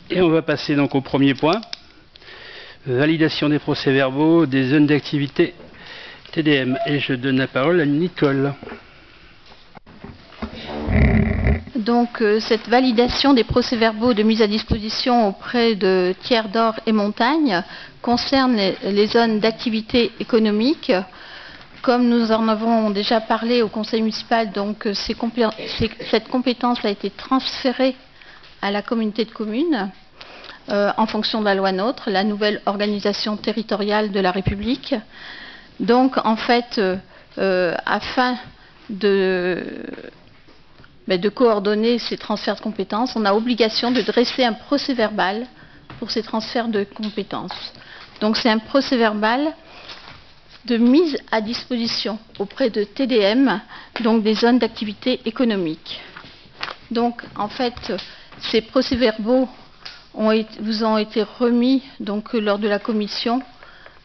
Et on va passer donc au premier point. Validation des procès-verbaux des zones d'activité TDM. Et je donne la parole à Nicole. Donc cette validation des procès-verbaux de mise à disposition auprès de Tiers d'Or et Montagne concerne les zones d'activité économique. Comme nous en avons déjà parlé au conseil municipal, donc cette compétence a été transférée à la communauté de communes en fonction de la loi NOTRe, la nouvelle organisation territoriale de la République. Donc en fait, afin de coordonner ces transferts de compétences, on a obligation de dresser un procès-verbal pour ces transferts de compétences. Donc c'est un procès-verbal de mise à disposition auprès de TDM, donc des zones d'activité économique. Donc en fait, ces procès-verbaux vous ont été remis donc, lors de la commission.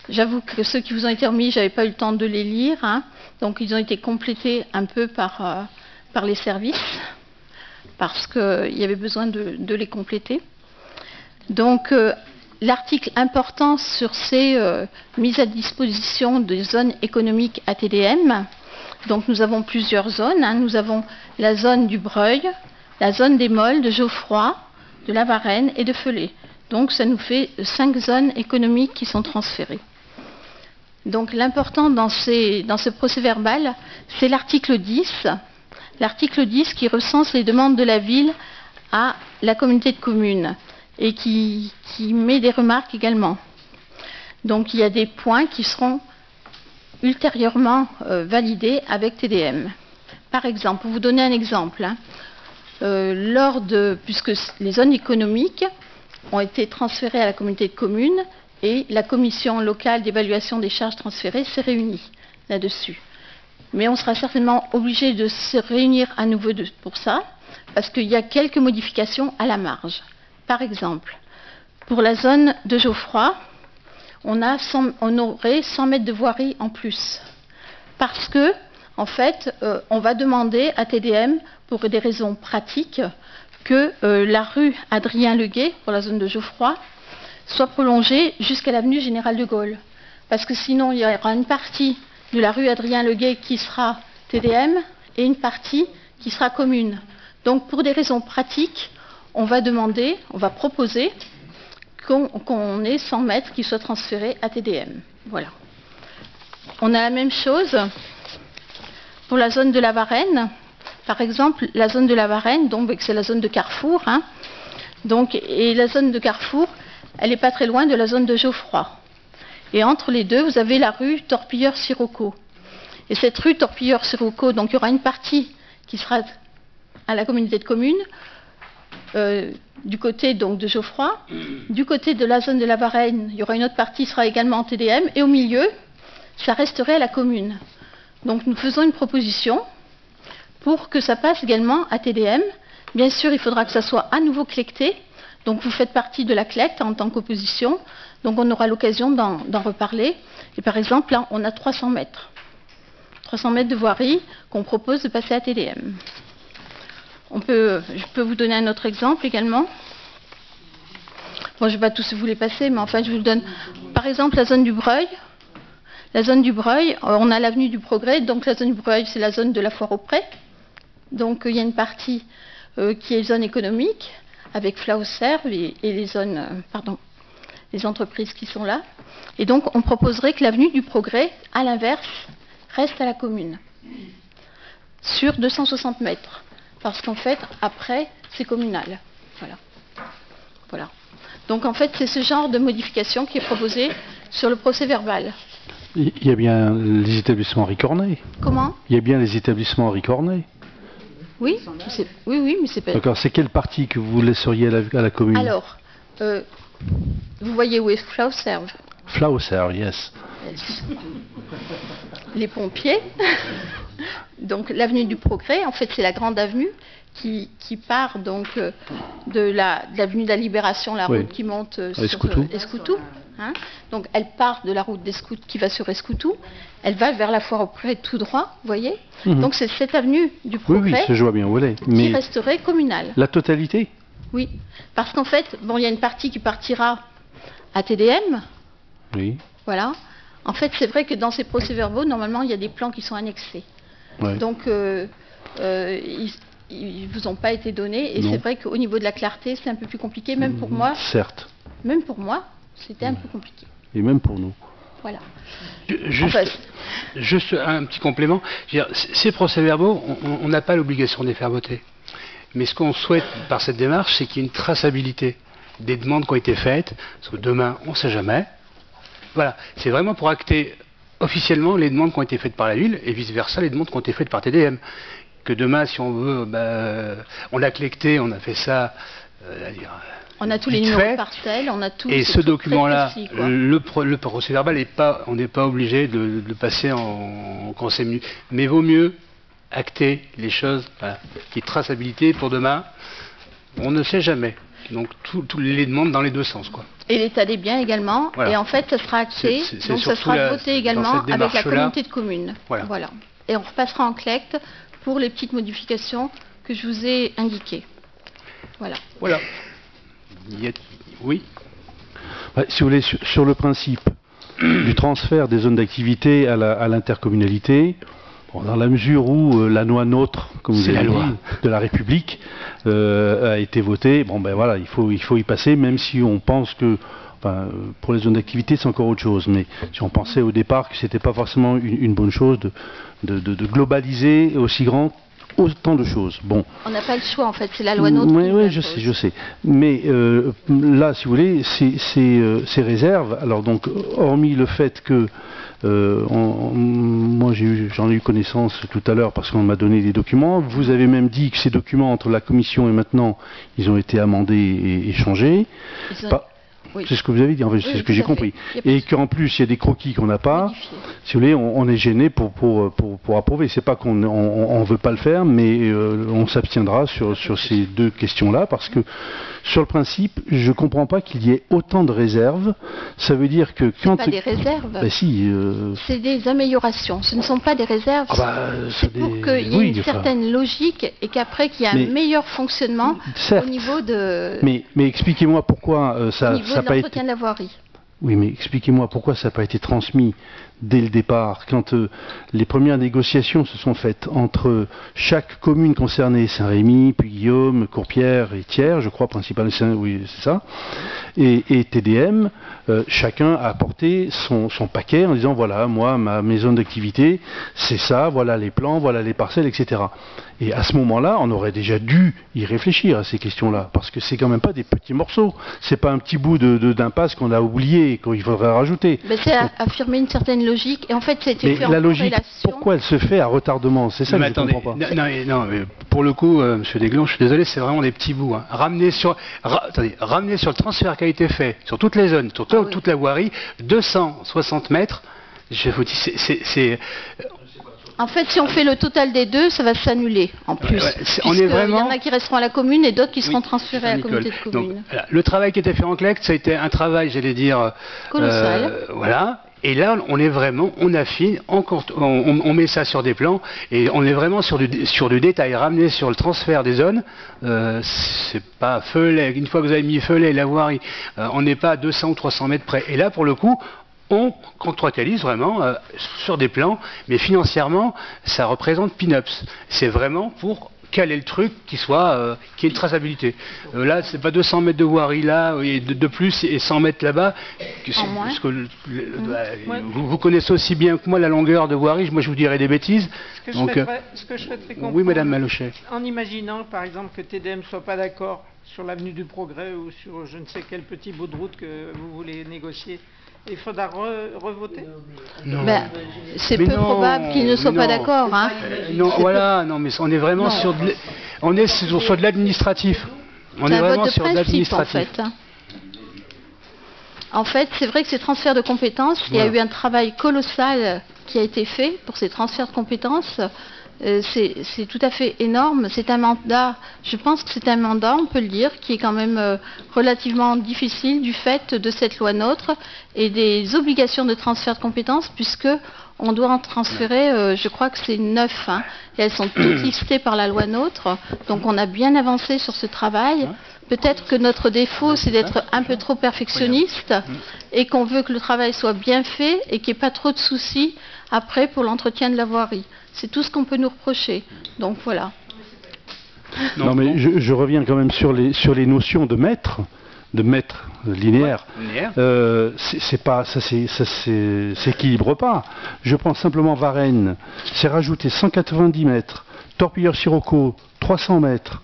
J'avoue que ceux qui vous ont été remis, je n'avais pas eu le temps de les lire, hein. Donc ils ont été complétés un peu par les services, parce qu'il y avait besoin de les compléter. Donc l'article important sur ces mises à disposition des zones économiques à TDM, donc nous avons plusieurs zones, hein. Nous avons la zone du Breuil, la zone des Molles, de Geoffroy, de la Varenne et de Felay. Donc ça nous fait 5 zones économiques qui sont transférées. Donc l'important dans ce procès-verbal, c'est l'article 10. L'article 10 qui recense les demandes de la ville à la communauté de communes et qui met des remarques également. Donc il y a des points qui seront ultérieurement validés avec TDM. Par exemple, pour vous donner un exemple, hein, puisque les zones économiques ont été transférées à la communauté de communes et la commission locale d'évaluation des charges transférées s'est réunie là-dessus. Mais on sera certainement obligé de se réunir à nouveau pour ça, parce qu'il y a quelques modifications à la marge. Par exemple, pour la zone de Geoffroy, on aurait 100 mètres de voirie en plus. Parce que, en fait, on va demander à TDM, pour des raisons pratiques, que la rue Adrien-Leguet, pour la zone de Geoffroy, soit prolongée jusqu'à l'avenue Général de Gaulle. Parce que sinon, il y aura une partie de la rue Adrien-Leguet qui sera TDM et une partie qui sera commune. Donc pour des raisons pratiques, on va proposer qu'on ait 100 mètres qui soient transférés à TDM. Voilà. On a la même chose pour la zone de la Varenne. Par exemple, la zone de la Varenne, donc c'est la zone de Carrefour, hein, et la zone de Carrefour, elle n'est pas très loin de la zone de Geoffroy. Et entre les deux, vous avez la rue Torpilleur-Sirocco. Et cette rue Torpilleur-Sirocco, donc il y aura une partie qui sera à la communauté de communes, du côté donc de Geoffroy. Du côté de la zone de la Varenne, il y aura une autre partie qui sera également en TDM. Et au milieu, ça resterait à la commune. Donc nous faisons une proposition pour que ça passe également à TDM. Bien sûr, il faudra que ça soit à nouveau collecté. Donc vous faites partie de la CLECT en tant qu'opposition. Donc on aura l'occasion d'en reparler. Et par exemple, là, on a 300 mètres. 300 mètres de voirie qu'on propose de passer à TDM. Je peux vous donner un autre exemple également. Bon, je ne vais pas tous vous les passer, mais enfin, je vous le donne. Par exemple, la zone du Breuil. La zone du Breuil, on a l'avenue du Progrès. Donc la zone du Breuil, c'est la zone de la Foire aux Prés. Donc il y a une partie qui est zone économique, avec Flauserve et les entreprises qui sont là. Et donc, on proposerait que l'avenue du Progrès, à l'inverse, reste à la commune, sur 260 mètres. Parce qu'en fait, après, c'est communal. Voilà. Donc, en fait, c'est ce genre de modification qui est proposé sur le procès-verbal. Il y a bien les établissements Ricornet. Comment ? Il y a bien les établissements Ricornet. Oui, mais c'est pas... D'accord, c'est quelle partie que vous laisseriez à la commune ? Alors, vous voyez où est Flauserve ? Flauserve, yes. Les pompiers. Donc l'avenue du Progrès, en fait c'est la grande avenue qui part donc de l'avenue de la Libération, la route qui monte sur Escoutou. Hein. Donc elle part de la route d'Escoutou qui va sur Escoutou, elle va vers la Foire aux Prés tout droit, vous voyez. Donc c'est cette avenue du Progrès je vois bien où elle est. qui resterait communale. La totalité ? Oui, parce qu'en fait, bon, il y a une partie qui partira à TDM. Oui. Voilà. En fait, c'est vrai que dans ces procès-verbaux, normalement, il y a des plans qui sont annexés. Ouais. Donc, ils ne vous ont pas été donnés. Et Non. c'est vrai qu'au niveau de la clarté, c'est un peu plus compliqué. Même pour moi, Certes. c'était un peu compliqué. Et même pour nous. Voilà. Juste un petit complément. Je veux dire, ces procès-verbaux, on n'a pas l'obligation de les faire voter. Mais ce qu'on souhaite par cette démarche, c'est qu'il y ait une traçabilité des demandes qui ont été faites. Parce que demain, on ne sait jamais. Voilà. C'est vraiment pour acter officiellement les demandes qui ont été faites par la ville et vice-versa les demandes qui ont été faites par TDM. Que demain, si on veut, on a collecté, on a fait ça. On a tous les numéros de parcelles, on a tout. Et ce document-là, le procès-verbal, on n'est pas obligé de le passer en conseil minute. Mais vaut mieux acter les choses, voilà, qui est traçabilité pour demain. On ne sait jamais. Donc, toutes les demandes dans les deux sens, quoi. Et l'état des biens également. Voilà. Et en fait, ça sera acté. Donc, ça sera voté également avec la communauté de communes. Voilà. Et on repassera en collecte pour les petites modifications que je vous ai indiquées. Voilà. Voilà. Oui. Si vous voulez, sur le principe du transfert des zones d'activité à l'intercommunalité, dans la mesure où la loi NOTRe, comme vous avez dit, de la République, a été votée, voilà, il faut y passer, même si on pense que, pour les zones d'activité, c'est encore autre chose. Mais si on pensait au départ que c'était pas forcément une bonne chose de globaliser aussi grand autant de choses. Bon. On n'a pas le choix, en fait, c'est la loi NOTRe. Oui, je sais. Mais là, si vous voulez, ces réserves, alors donc, hormis le fait que moi j'en ai eu connaissance tout à l'heure parce qu'on m'a donné des documents, vous avez même dit que ces documents entre la commission et maintenant, ils ont été amendés et changés. Oui. C'est ce que vous avez dit, en fait, c'est ce que j'ai compris. Et qu'en plus, il y a des croquis qu'on n'a pas. Si vous voulez, on est gêné pour approuver. C'est pas qu'on ne veut pas le faire, mais on s'abstiendra sur ces deux questions-là, parce que sur le principe, je ne comprends pas qu'il y ait autant de réserves. Ça veut dire que quand... Ce n'est pas des réserves. Ben si. C'est des améliorations. Ce ne sont pas des réserves. C'est pour qu'il y ait une certaine logique et qu'après qu'il y ait un meilleur fonctionnement au niveau de... Mais expliquez-moi pourquoi ça n'a pas été... de la voirie. Oui, mais expliquez-moi pourquoi ça n'a pas été transmis dès le départ, quand les premières négociations se sont faites entre chaque commune concernée, Saint-Rémy, puis Guillaume, Courpierre et Thiers, je crois principalement, oui, c'est ça, et TDM, chacun a apporté son paquet en disant voilà, moi, mes zones d'activité, c'est ça, voilà les plans, voilà les parcelles, etc. Et à ce moment-là, on aurait déjà dû y réfléchir à ces questions-là, parce que c'est quand même pas des petits morceaux, c'est pas un petit bout d'impasse qu'on a oublié et qu'il faudrait rajouter. C'est affirmer une certaine logique, et en fait, c'était fait en la logique, pourquoi elle se fait à retardement? C'est ça que je ne comprends pas. Non, mais pour le coup, Monsieur Desglans, je suis désolé, c'est vraiment des petits bouts. Hein. Ramener sur le transfert qui a été fait, sur toutes les zones, sur toute la voirie, 260 mètres, je vous dis, c'est... En fait, si on fait le total des deux, ça va s'annuler en plus. On est vraiment... Il y en a qui resteront à la commune et d'autres qui seront transférés à la communauté de communes. Donc, voilà, le travail qui a été fait en collecte, ça a été un travail, j'allais dire... colossal. Voilà. Et là, on est vraiment, on affine, on met ça sur des plans, et on est vraiment sur du détail, ramené sur le transfert des zones. C'est pas Feulet. Une fois que vous avez mis Feulet et la voirie, on n'est pas à 200 ou 300 mètres près. Et là, pour le coup, on contractualise vraiment sur des plans, mais financièrement, ça représente peanuts. C'est vraiment pour caler le truc qui ait une traçabilité. Là, c'est pas 200 mètres de voirie là, et de plus, et 100 mètres là-bas. Vous connaissez aussi bien que moi la longueur de voirie, moi je vous dirais des bêtises. Ce que je souhaiterais comprendre, oui, Madame Malochet. En imaginant, par exemple, que TDM ne soit pas d'accord sur l'avenue du Progrès ou sur je ne sais quel petit bout de route que vous voulez négocier, il faudra revoter. C'est peu probable qu'ils ne soient pas d'accord. Hein. Mais on est vraiment sur de l'administratif. On est vraiment sur de l'administratif. En fait, c'est vrai que ces transferts de compétences, il y a eu un travail colossal qui a été fait pour ces transferts de compétences. C'est tout à fait énorme. C'est un mandat, je pense que c'est un mandat, on peut le dire, qui est quand même relativement difficile du fait de cette loi NOTRe et des obligations de transfert de compétences, puisque on doit en transférer, je crois que c'est 9, et elles sont toutes listées par la loi NOTRe. Donc on a bien avancé sur ce travail. Peut-être que notre défaut, c'est d'être un peu trop perfectionniste et qu'on veut que le travail soit bien fait et qu'il n'y ait pas trop de soucis après pour l'entretien de la voirie. C'est tout ce qu'on peut nous reprocher. Donc voilà. Non, mais je reviens quand même sur les notions de mètre linéaire. Ça s'équilibre pas. Je prends simplement Varennes, c'est rajouter 190 mètres, Torpilleur-Sirocco 300 mètres,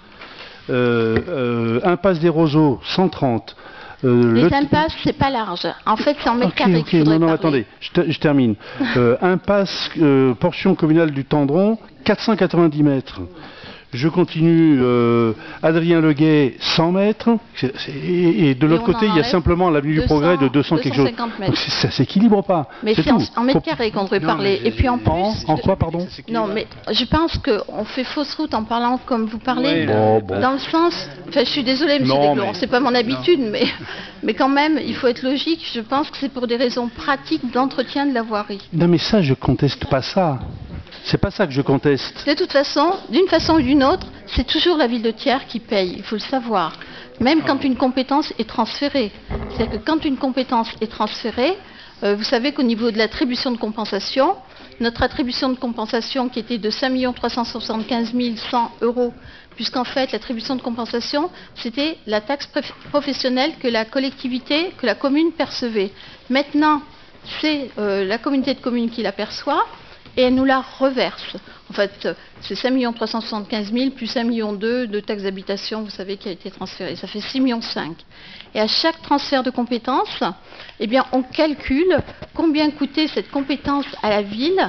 Impasse des Roseaux 130. Les impasses, c'est pas large. En fait, c'est en mètres carrés qu'il faudrait non, parler. attendez, je termine. Impasse, portion communale du Tendron, 490 mètres. Je continue, Adrien Leguet, 100 mètres. Et de l'autre côté, il y a simplement l'avenue du Progrès de 200 quelque chose. Donc ça s'équilibre pas. Mais c'est en mètres carrés qu'on devrait parler. Et puis en plus... En quoi, pardon? Non, mais je pense qu'on fait fausse route en parlant comme vous parlez. Oui, dans le sens... Enfin, je suis désolée, M. Desglon, c'est pas mon habitude, mais quand même, il faut être logique. Je pense que c'est pour des raisons pratiques d'entretien de la voirie. Non, mais ça, je conteste pas ça. C'est pas ça que je conteste. De toute façon, d'une façon ou d'une autre, c'est toujours la ville de Thiers qui paye, il faut le savoir. Même quand une compétence est transférée. C'est-à-dire que quand une compétence est transférée, vous savez qu'au niveau de l'attribution de compensation, notre attribution de compensation qui était de 5 375 100 €, puisqu'en fait l'attribution de compensation, c'était la taxe professionnelle que la collectivité, que la commune percevait. Maintenant, c'est la communauté de communes qui la perçoit, et elle nous la reverse. En fait, c'est 5 375 000 plus 1,2 million de taxes d'habitation, vous savez, qui a été transférée. Ça fait 6,5 millions. Et à chaque transfert de compétence, eh bien, on calcule combien coûtait cette compétence à la ville.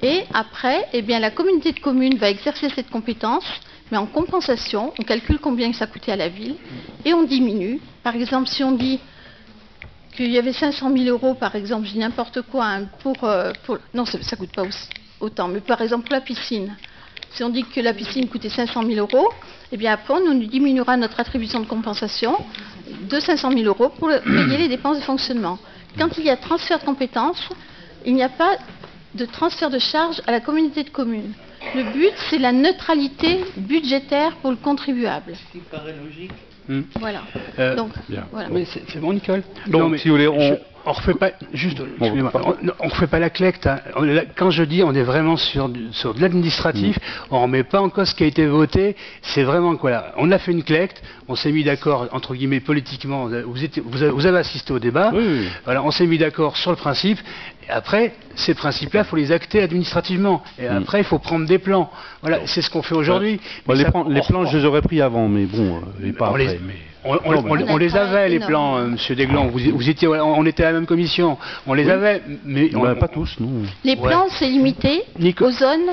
Et après, eh bien, la communauté de communes va exercer cette compétence, mais en compensation, on calcule combien ça coûtait à la ville, et on diminue. Par exemple, si on dit qu'il y avait 500 000 €, par exemple, je dis n'importe quoi, hein, non, ça ne coûte pas autant, mais par exemple pour la piscine. Si on dit que la piscine coûtait 500 000 €, eh bien après, on nous diminuera notre attribution de compensation de 500 000 € pour payer les dépenses de fonctionnement. Quand il y a transfert de compétences, il n'y a pas de transfert de charges à la communauté de communes. Le but, c'est la neutralité budgétaire pour le contribuable. Ce qui paraît logique. Voilà. Donc, voilà. Mais c'est bon, Nicole. Donc, non, mais si vous voulez, on refait pas juste. On refait pas la collecte. Hein. Quand je dis, on est vraiment sur de l'administratif. On remet pas en cause ce qui a été voté. C'est vraiment quoi là. On a fait une collecte. On s'est mis d'accord entre guillemets politiquement. Vous avez assisté au débat. Oui. Voilà, on s'est mis d'accord sur le principe. Et après, ces principes-là, il faut les acter administrativement. Et après, il faut prendre des plans. Voilà, c'est ce qu'on fait aujourd'hui. Les plans, je les aurais pris avant, mais bon, pas après. On les avait, les plans, Monsieur Desglon. Vous étiez, on était à la même commission. On les avait, mais pas tous, non. Les plans, c'est limité aux zones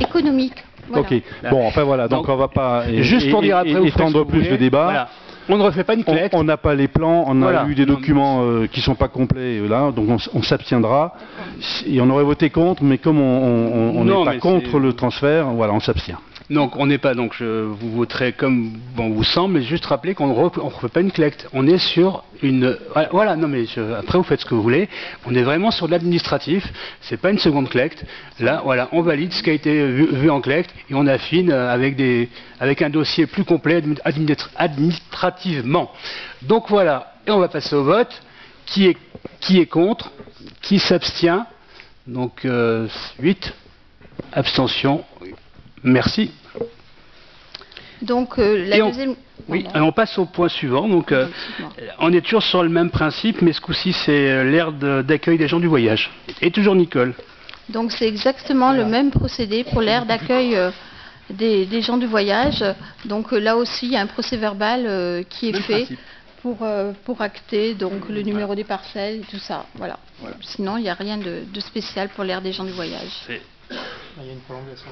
économiques. Voilà. Ok. Bon, enfin voilà. Donc on va pas juste pour dire après, étendre plus le débat. Voilà. On ne refait pas une collecte. On n'a pas les plans, on a eu des documents qui ne sont pas complets là, donc on s'abstiendra. Et on aurait voté contre, mais comme on n'est pas contre le transfert, voilà, on s'abstient. Donc on n'est pas, donc vous voterez comme bon vous semble, mais juste rappeler qu'on ne refait pas une collecte. On est sur une, voilà, non mais après vous faites ce que vous voulez. On est vraiment sur de l'administratif. C'est pas une seconde collecte. Là, voilà, on valide ce qui a été vu en collecte et on affine avec un dossier plus complet administrativement. Donc voilà, et on va passer au vote. Qui est contre? Qui s'abstient? Donc 8 abstentions. Merci. Donc deuxième... Oui, alors on passe au point suivant. Donc on est toujours sur le même principe, mais ce coup-ci c'est l'aire d'accueil des gens du voyage. Et toujours Nicole. Donc c'est exactement le même procédé pour l'aire d'accueil des gens du voyage. Donc là aussi il y a un procès-verbal qui est fait pour acter donc le numéro des parcelles et tout ça. Voilà. Sinon il n'y a rien de spécial pour l'aire des gens du voyage. Il y a une prolongation.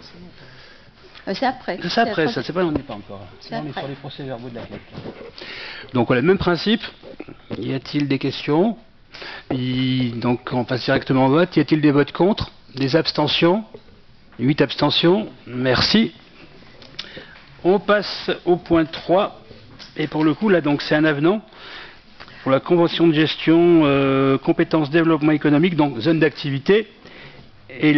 C'est après. C'est après, ça, c'est pas, on n'y est pas encore. On est sur les procès-verbaux de la collecte. Donc voilà, même principe. Y a-t-il des questions? Donc on passe directement au vote. Y a-t-il des votes contre? Des abstentions? 8 abstentions. Merci. On passe au point 3. Et pour le coup, là, donc c'est un avenant pour la convention de gestion compétences développement économique, donc zone d'activité. et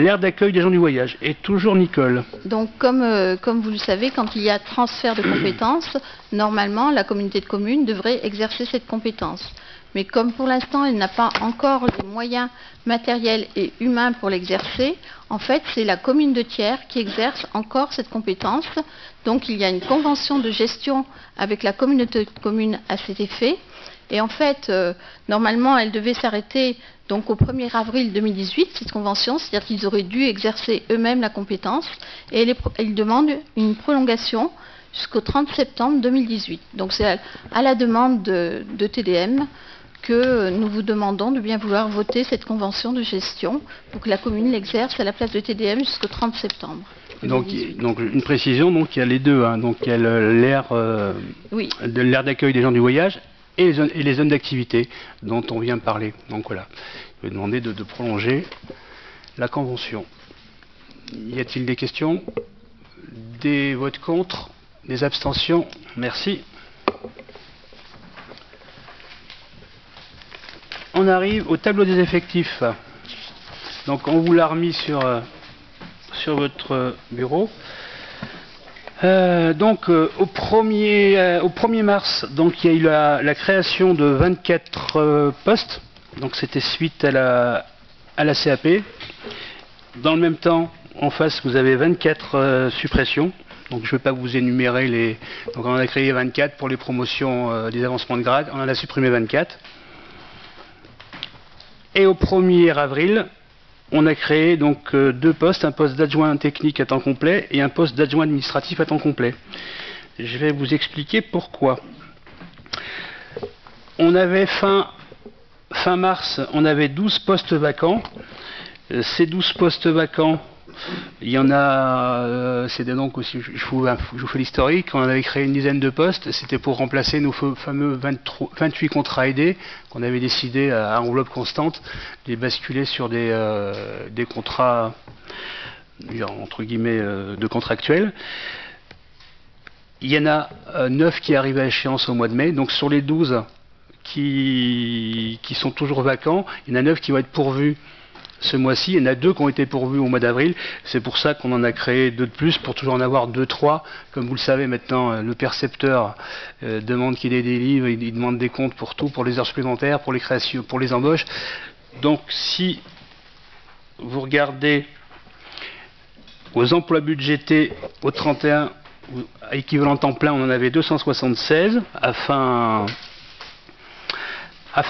l'aire d'accueil des gens du voyage. Et toujours Nicole. Donc, comme vous le savez, quand il y a transfert de compétences, normalement, la communauté de communes devrait exercer cette compétence. Mais comme pour l'instant, elle n'a pas encore les moyens matériels et humains pour l'exercer, en fait, c'est la commune de Thiers qui exerce encore cette compétence. Donc, il y a une convention de gestion avec la communauté de communes à cet effet. Et en fait, normalement, elle devait s'arrêter donc au 1er avril 2018, cette convention, c'est-à-dire qu'ils auraient dû exercer eux-mêmes la compétence. Et ils demandent une prolongation jusqu'au 30 septembre 2018. Donc, c'est à la demande de TDM que nous vous demandons de bien vouloir voter cette convention de gestion pour que la commune l'exerce à la place de TDM jusqu'au 30 septembre. Donc une précision, donc il y a les deux, hein, donc il y a l'aire d'accueil des gens du voyage et les zones d'activité dont on vient de parler. Donc voilà, je vais demander de prolonger la convention. Y a-t-il des questions? Des votes contre? Des abstentions? Merci. On arrive au tableau des effectifs. Donc on vous l'a remis sur votre bureau. Au 1er mars, donc il y a eu la création de 24 postes. Donc c'était suite à la CAP. Dans le même temps, en face, vous avez 24 suppressions. Donc je ne vais pas vous énumérer les. Donc on en a créé 24 pour les promotions des avancements de grade. On en a supprimé 24. Et au 1er avril, on a créé donc 2 postes, un poste d'adjoint technique à temps complet et un poste d'adjoint administratif à temps complet. Je vais vous expliquer pourquoi. On avait fin mars, on avait 12 postes vacants. Ces 12 postes vacants, il y en a, c'était donc aussi, je vous fais l'historique, on avait créé une dizaine de postes, c'était pour remplacer nos fameux 28 contrats aidés qu'on avait décidé à enveloppe constante de les basculer sur des contrats, entre guillemets, de contractuels. Il y en a 9 qui arrivent à échéance au mois de mai, donc sur les 12 qui sont toujours vacants, il y en a 9 qui vont être pourvus ce mois-ci. Il y en a 2 qui ont été pourvus au mois d'avril. C'est pour ça qu'on en a créé 2 de plus, pour toujours en avoir 2-3. Comme vous le savez maintenant, le percepteur demande qu'il ait des livres, il demande des comptes pour tout, pour les heures supplémentaires, pour les créations, pour les embauches. Donc si vous regardez aux emplois budgétés au 31, équivalent temps plein, on en avait 276 à fin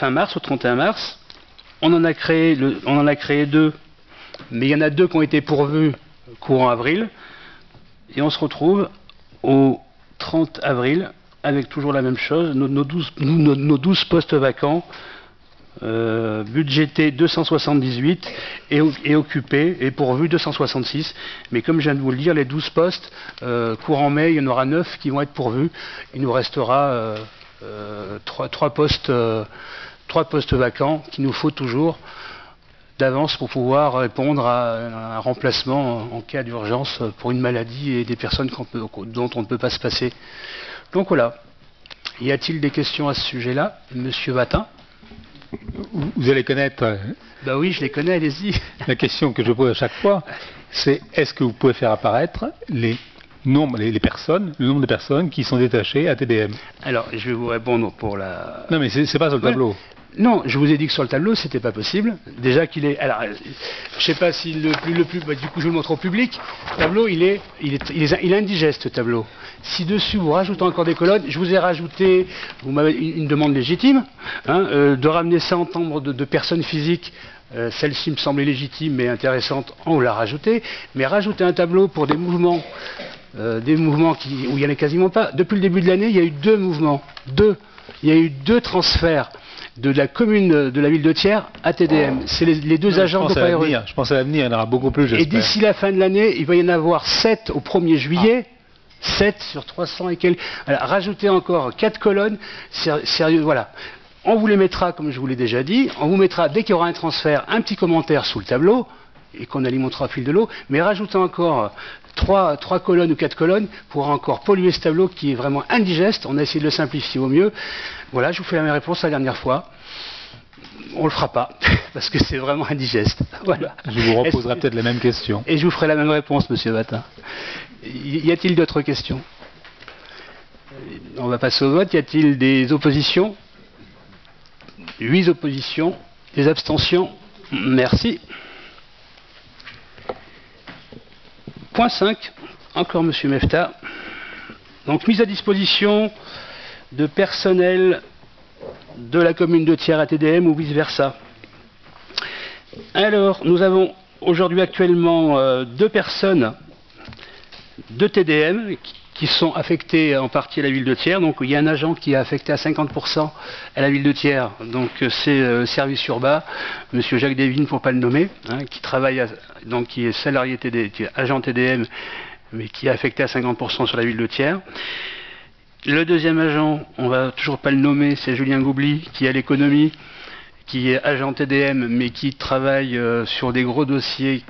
mars, au 31 mars. On en a créé 2, mais il y en a 2 qui ont été pourvus courant avril. Et on se retrouve au 30 avril avec toujours la même chose, nos 12 postes vacants, budgétés 278 et occupés et pourvus 266. Mais comme je viens de vous le dire, les 12 postes, courant mai, il y en aura 9 qui vont être pourvus. Il nous restera 3 postes vacants qu'il nous faut toujours d'avance pour pouvoir répondre à un remplacement en cas d'urgence pour une maladie et des personnes dont on ne peut pas se passer. Donc voilà. Y a-t-il des questions à ce sujet-là, Monsieur Vatin? Vous allez connaître. Bah oui, je les connais, allez-y. La question que je pose à chaque fois, c'est est-ce que vous pouvez faire apparaître le nombre de personnes qui sont détachées à TDM? Alors, je vais vous répondre pour la... Non, mais c'est pas sur le tableau. Non, je vous ai dit que sur le tableau, c'était pas possible. Déjà qu'il est... Alors, je sais pas si du coup, je vous le montre au public. Le tableau, il est indigeste, ce tableau. Si dessus, vous rajoutez encore des colonnes, je vous ai rajouté, vous m'avez une demande légitime, de ramener ça en nombre de personnes physiques. Celle-ci me semblait légitime mais intéressante, on l'a rajouté. Mais rajouter un tableau pour des mouvements où il n'y en a quasiment pas. Depuis le début de l'année, il y a eu 2 mouvements. Il y a eu 2 transferts de la commune de la ville de Thiers à TDM. C'est les 2 agents de PARE. Je pense à l'avenir, il y en aura beaucoup plus, j'espère. Et d'ici la fin de l'année, il va y en avoir 7 au 1er juillet. 7 sur 300 et quelques. Alors, rajoutez encore 4 colonnes. Sérieux, voilà. On vous les mettra, comme je vous l'ai déjà dit. On vous mettra, dès qu'il y aura un transfert, un petit commentaire sous le tableau et qu'on alimentera au fil de l'eau. Mais rajoutez encore 3 colonnes ou 4 colonnes pour encore polluer ce tableau qui est vraiment indigeste. On a essayé de le simplifier au mieux. Voilà, je vous fais la même réponse la dernière fois. On le fera pas. parce que c'est vraiment indigeste. Voilà. Je vous reposerai peut-être la même question. Et je vous ferai la même réponse, monsieur Vatin. Y a-t-il d'autres questions? On va passer au vote. Y a-t-il des oppositions? 8 oppositions. Des abstentions? Merci. Point 5. Encore monsieur Mefta. Donc, mise à disposition de personnel de la commune de Thiers à TDM ou vice-versa. Alors, nous avons aujourd'hui actuellement 2 personnes de TDM qui sont affectées en partie à la ville de Thiers. Donc, il y a un agent qui est affecté à 50% à la ville de Thiers. Donc, c'est service urbain, monsieur Jacques Devine, pour ne pas le nommer, hein, qui travaille, donc qui est salarié TDM, qui est agent TDM, mais qui est affecté à 50% sur la ville de Thiers. Le deuxième agent, on va toujours pas le nommer, c'est Julien Goubli, qui est à l'économie, qui est agent TDM, mais qui travaille sur des gros dossiers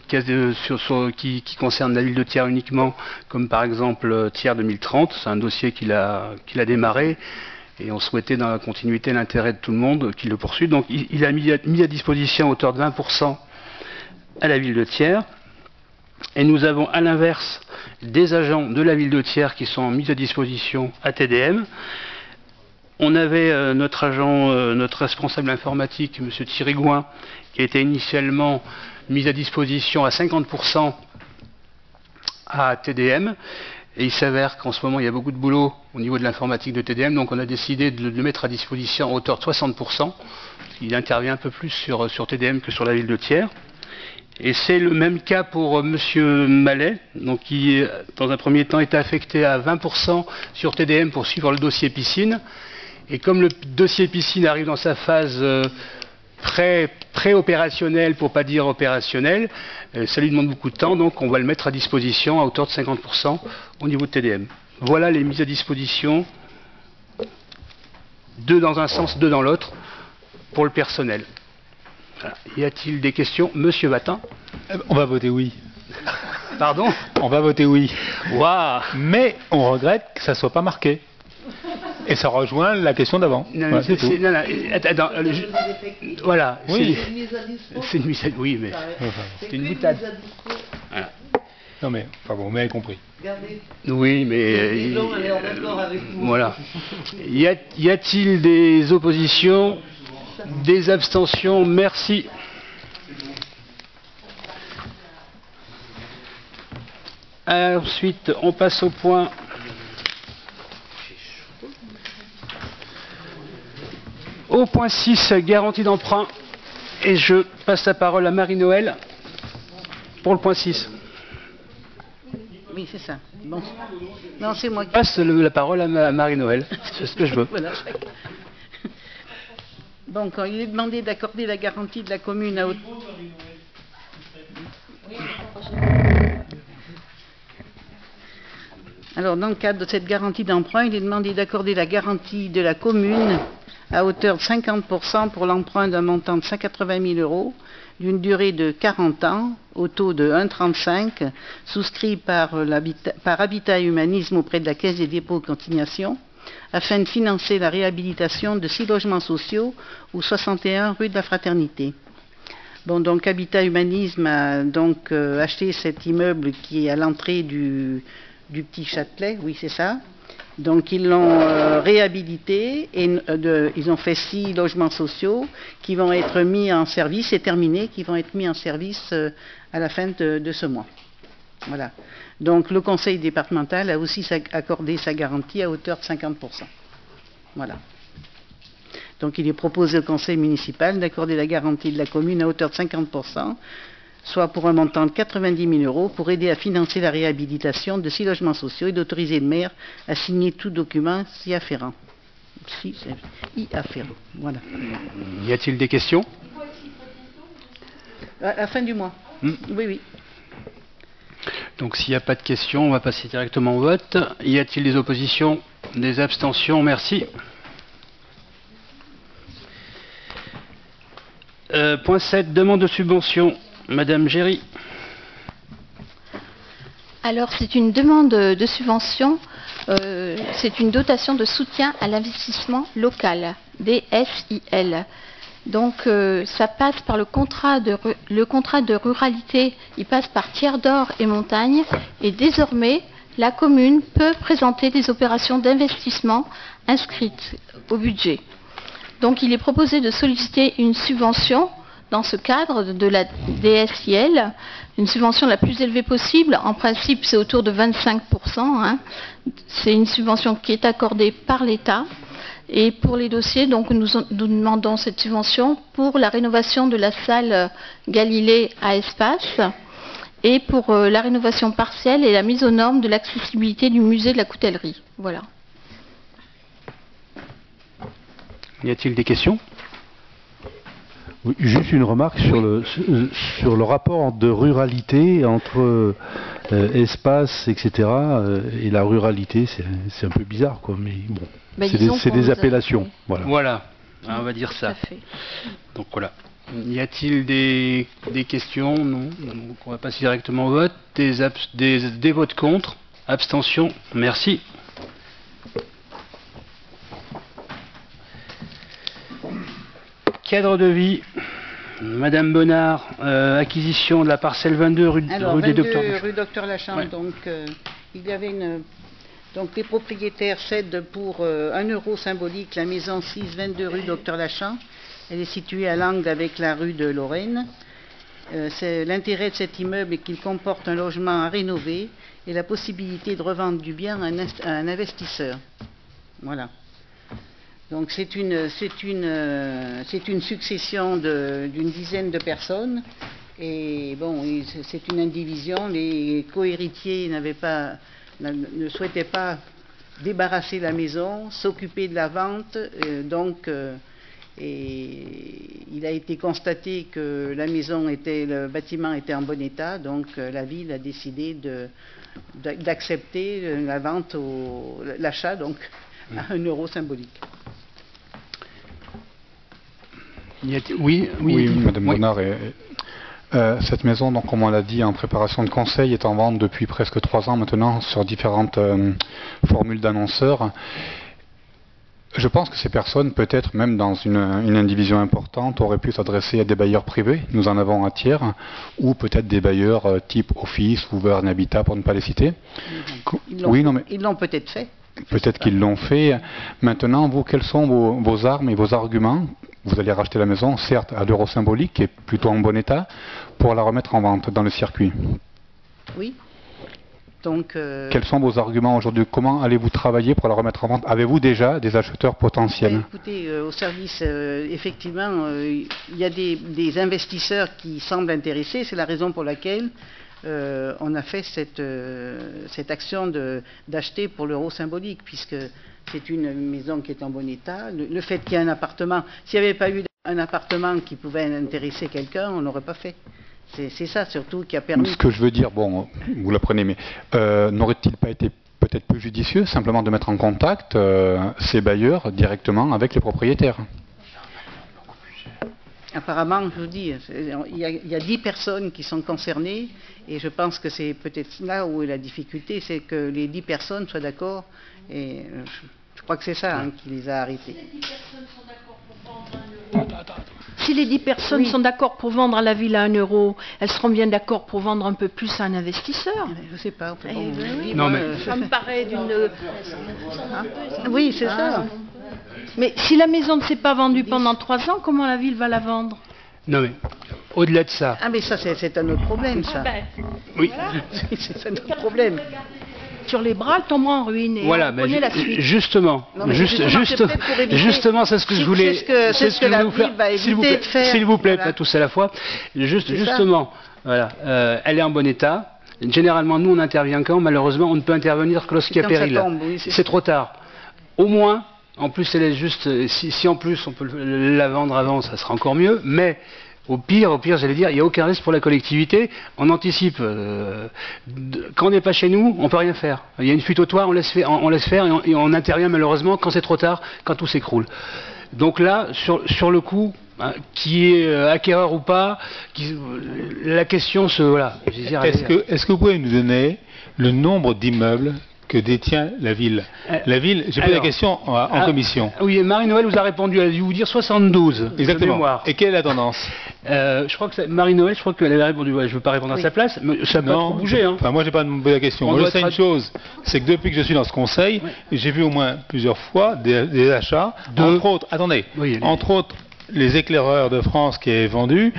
qui concernent la ville de Thiers uniquement, comme par exemple Thiers 2030. C'est un dossier qu'il a démarré, et on souhaitait dans la continuité l'intérêt de tout le monde qu'il le poursuive. Donc il a mis à disposition à hauteur de 20% à la ville de Thiers. Et nous avons à l'inverse des agents de la ville de Thiers qui sont mis à disposition à TDM. On avait notre responsable informatique, M. Thierry Gouin, qui a été initialement mis à disposition à 50% à TDM. Et il s'avère qu'en ce moment, il y a beaucoup de boulot au niveau de l'informatique de TDM, donc on a décidé de le mettre à disposition à hauteur de 60%. Il intervient un peu plus sur TDM que sur la ville de Thiers. Et c'est le même cas pour monsieur Mallet, donc qui, dans un premier temps, était affecté à 20% sur TDM pour suivre le dossier piscine. Et comme le dossier piscine arrive dans sa phase pré-opérationnelle, pour pas dire opérationnelle, ça lui demande beaucoup de temps, donc on va le mettre à disposition à hauteur de 50% au niveau de TDM. Voilà les mises à disposition, 2 dans un sens, 2 dans l'autre, pour le personnel. Voilà. Y a-t-il des questions? Monsieur Vatin? On va voter oui. Pardon? On va voter oui. Waouh! Mais on regrette que ça ne soit pas marqué. Et ça rejoint la question d'avant. Non, c'est tout. Attends, voilà. Oui. C'est une mise à disposition. Oui, mais c'est une boutade. Voilà. Non mais, enfin bon, vous m'avez compris. Oui, mais voilà. Y a-t-il des oppositions? Des abstentions? Merci. Ensuite, on passe au point Au point 6, garantie d'emprunt. Et je passe la parole à Marie-Noël pour le point 6. Oui, c'est ça. Bon. Non, c'est moi qui... Je passe la parole à Marie-Noël. C'est ce que je veux. Voilà. Donc, il est demandé d'accorder la garantie de la commune à... Alors, dans le cadre de cette garantie d'emprunt, il est demandé d'accorder la garantie de la commune à hauteur de 50% pour l'emprunt d'un montant de 180 000 euros, d'une durée de 40 ans, au taux de 1,35, souscrit par Habitat et Humanisme auprès de la Caisse des dépôts et consignations, afin de financer la réhabilitation de 6 logements sociaux au 61 rue de la Fraternité. Bon, donc Habitat Humanisme a donc acheté cet immeuble qui est à l'entrée du Petit Châtelet, oui c'est ça. Donc ils l'ont réhabilité et ils ont fait 6 logements sociaux qui vont être mis en service, c'est terminé, qui vont être mis en service à la fin de ce mois. Voilà. Donc le conseil départemental a aussi accordé sa garantie à hauteur de 50%. Voilà. Donc il est proposé au conseil municipal d'accorder la garantie de la commune à hauteur de 50%, soit pour un montant de 90 000 euros, pour aider à financer la réhabilitation de 6 logements sociaux et d'autoriser le maire à signer tout document y afférent. Voilà. Y a-t-il des questions? À la fin du mois. Oui, oui. Donc s'il n'y a pas de questions, on va passer directement au vote. Y a-t-il des oppositions? Des abstentions? Merci. Point 7, demande de subvention. Madame Géry. Alors, c'est une demande de subvention, c'est une dotation de soutien à l'investissement local, DSIL. Donc ça passe par le contrat de ruralité, il passe par Tiers d'Or et Montagne, et désormais la commune peut présenter des opérations d'investissement inscrites au budget. Donc il est proposé de solliciter une subvention dans ce cadre de la DSIL, une subvention la plus élevée possible. En principe, c'est autour de 25%. Hein. C'est une subvention qui est accordée par l'État. Et pour les dossiers, donc, nous demandons cette subvention pour la rénovation de la salle Galilée à Espace et pour la rénovation partielle et la mise aux normes de l'accessibilité du musée de la coutellerie. Voilà. Y a-t-il des questions? Oui, juste une remarque sur le rapport de ruralité entre espace, etc. Et la ruralité, c'est un peu bizarre, quoi. Mais bon, c'est des appellations. Voilà, on va dire ça. Donc voilà. Y a-t-il des questions? Non. Donc on va passer directement au vote. Des votes contre? Abstention? Merci. Cadre de vie, Madame Bonnard, acquisition de la parcelle 22 rue des Docteurs Lachamp. Rue Docteur Lachamp, ouais. Donc il y avait donc les propriétaires cèdent pour 1 euro symbolique la maison 6, 22 rue Docteur Lachamp. Elle est située à l'angle avec la rue de Lorraine. L'intérêt de cet immeuble est qu'il comporte un logement à rénover et la possibilité de revendre du bien à un investisseur. Voilà. Donc c'est une succession d'une dizaine de personnes et bon, c'est une indivision. Les cohéritiers ne souhaitaient pas débarrasser la maison, s'occuper de la vente, et il a été constaté que le bâtiment était en bon état, donc la ville a décidé d'accepter la vente, l'achat donc à 1 euro symbolique. Oui, Madame Bonnard. Cette maison, donc, comme on l'a dit, en préparation de conseil, est en vente depuis presque 3 ans maintenant sur différentes formules d'annonceurs. Je pense que ces personnes, peut-être même dans une indivision importante, auraient pu s'adresser à des bailleurs privés, nous en avons un tiers, ou peut-être des bailleurs type Office ou Verne Habitat, pour ne pas les citer. Ils l'ont peut-être fait. Peut-être qu'ils l'ont fait. Maintenant, vous, quelles sont vos armes et vos arguments? Vous allez racheter la maison, certes à l'euro symbolique, qui est plutôt en bon état, pour la remettre en vente dans le circuit. Oui. Donc, quels sont vos arguments aujourd'hui? Comment allez-vous travailler pour la remettre en vente? Avez-vous déjà des acheteurs potentiels? Écoutez, au service, effectivement, il y a des investisseurs qui semblent intéressés. C'est la raison pour laquelle on a fait cette action d'acheter pour l'euro symbolique, puisque c'est une maison qui est en bon état. Le fait qu'il y ait un appartement, s'il n'y avait pas eu un appartement qui pouvait intéresser quelqu'un, on n'aurait pas fait. C'est ça surtout qui a permis... Ce que je veux dire, bon, vous l'apprenez, mais n'aurait-il pas été peut-être plus judicieux simplement de mettre en contact ces bailleurs directement avec les propriétaires? Apparemment, je vous dis, il y a 10 personnes qui sont concernées, et je pense que c'est peut-être là où est la difficulté, c'est que les 10 personnes soient d'accord, et je crois que c'est ça qui les a arrêtés. Si les 10 personnes sont d'accord pour vendre à la ville à 1 euro, elles seront bien d'accord pour vendre un peu plus à un investisseur. Je ne sais pas. Ça me paraît d'une... Oui, c'est ça. Mais si la maison ne s'est pas vendue pendant 3 ans, comment la ville va la vendre? Non mais, au-delà de ça... Ah mais ça c'est un autre problème, ça. Oui. Voilà. C'est un autre problème. Sur les bras, elle tombera en ruine et voilà, on connaît la suite. Justement, c'est ce que je voulais... C'est ce que la ville va éviter de faire. S'il vous plaît, pas tous à la fois. Justement, voilà, elle est en bon état. Généralement, nous, on intervient quand? Malheureusement, on ne peut intervenir que lorsqu'il y a péril. C'est trop tard. Au moins... En plus, elle est juste. Si en plus on peut la vendre avant, ça sera encore mieux. Mais au pire, j'allais dire, il n'y a aucun risque pour la collectivité. On anticipe. Quand on n'est pas chez nous, on peut rien faire. Il y a une fuite au toit, on laisse faire et on intervient malheureusement quand c'est trop tard, quand tout s'écroule. Donc là, sur le coup, qui est acquéreur ou pas, la question se voilà. Est-ce que vous pouvez nous donner le nombre d'immeubles que détient la ville. La ville, j'ai posé la question en commission. Oui, Marie-Noël vous a répondu, elle a dû vous dire 72. Exactement. De mémoire. Et quelle est la tendance? Je crois que Marie-Noël, je crois qu'elle avait répondu, ouais, je ne veux pas répondre à sa place, mais ça n'a pas trop bougé. Hein. Enfin, moi, j'ai pas posé la question. Moi, je sais une chose, c'est que depuis que je suis dans ce conseil, j'ai vu au moins plusieurs fois des achats, entre autres, attendez, entre autres, les éclaireurs de France qui avaient vendu,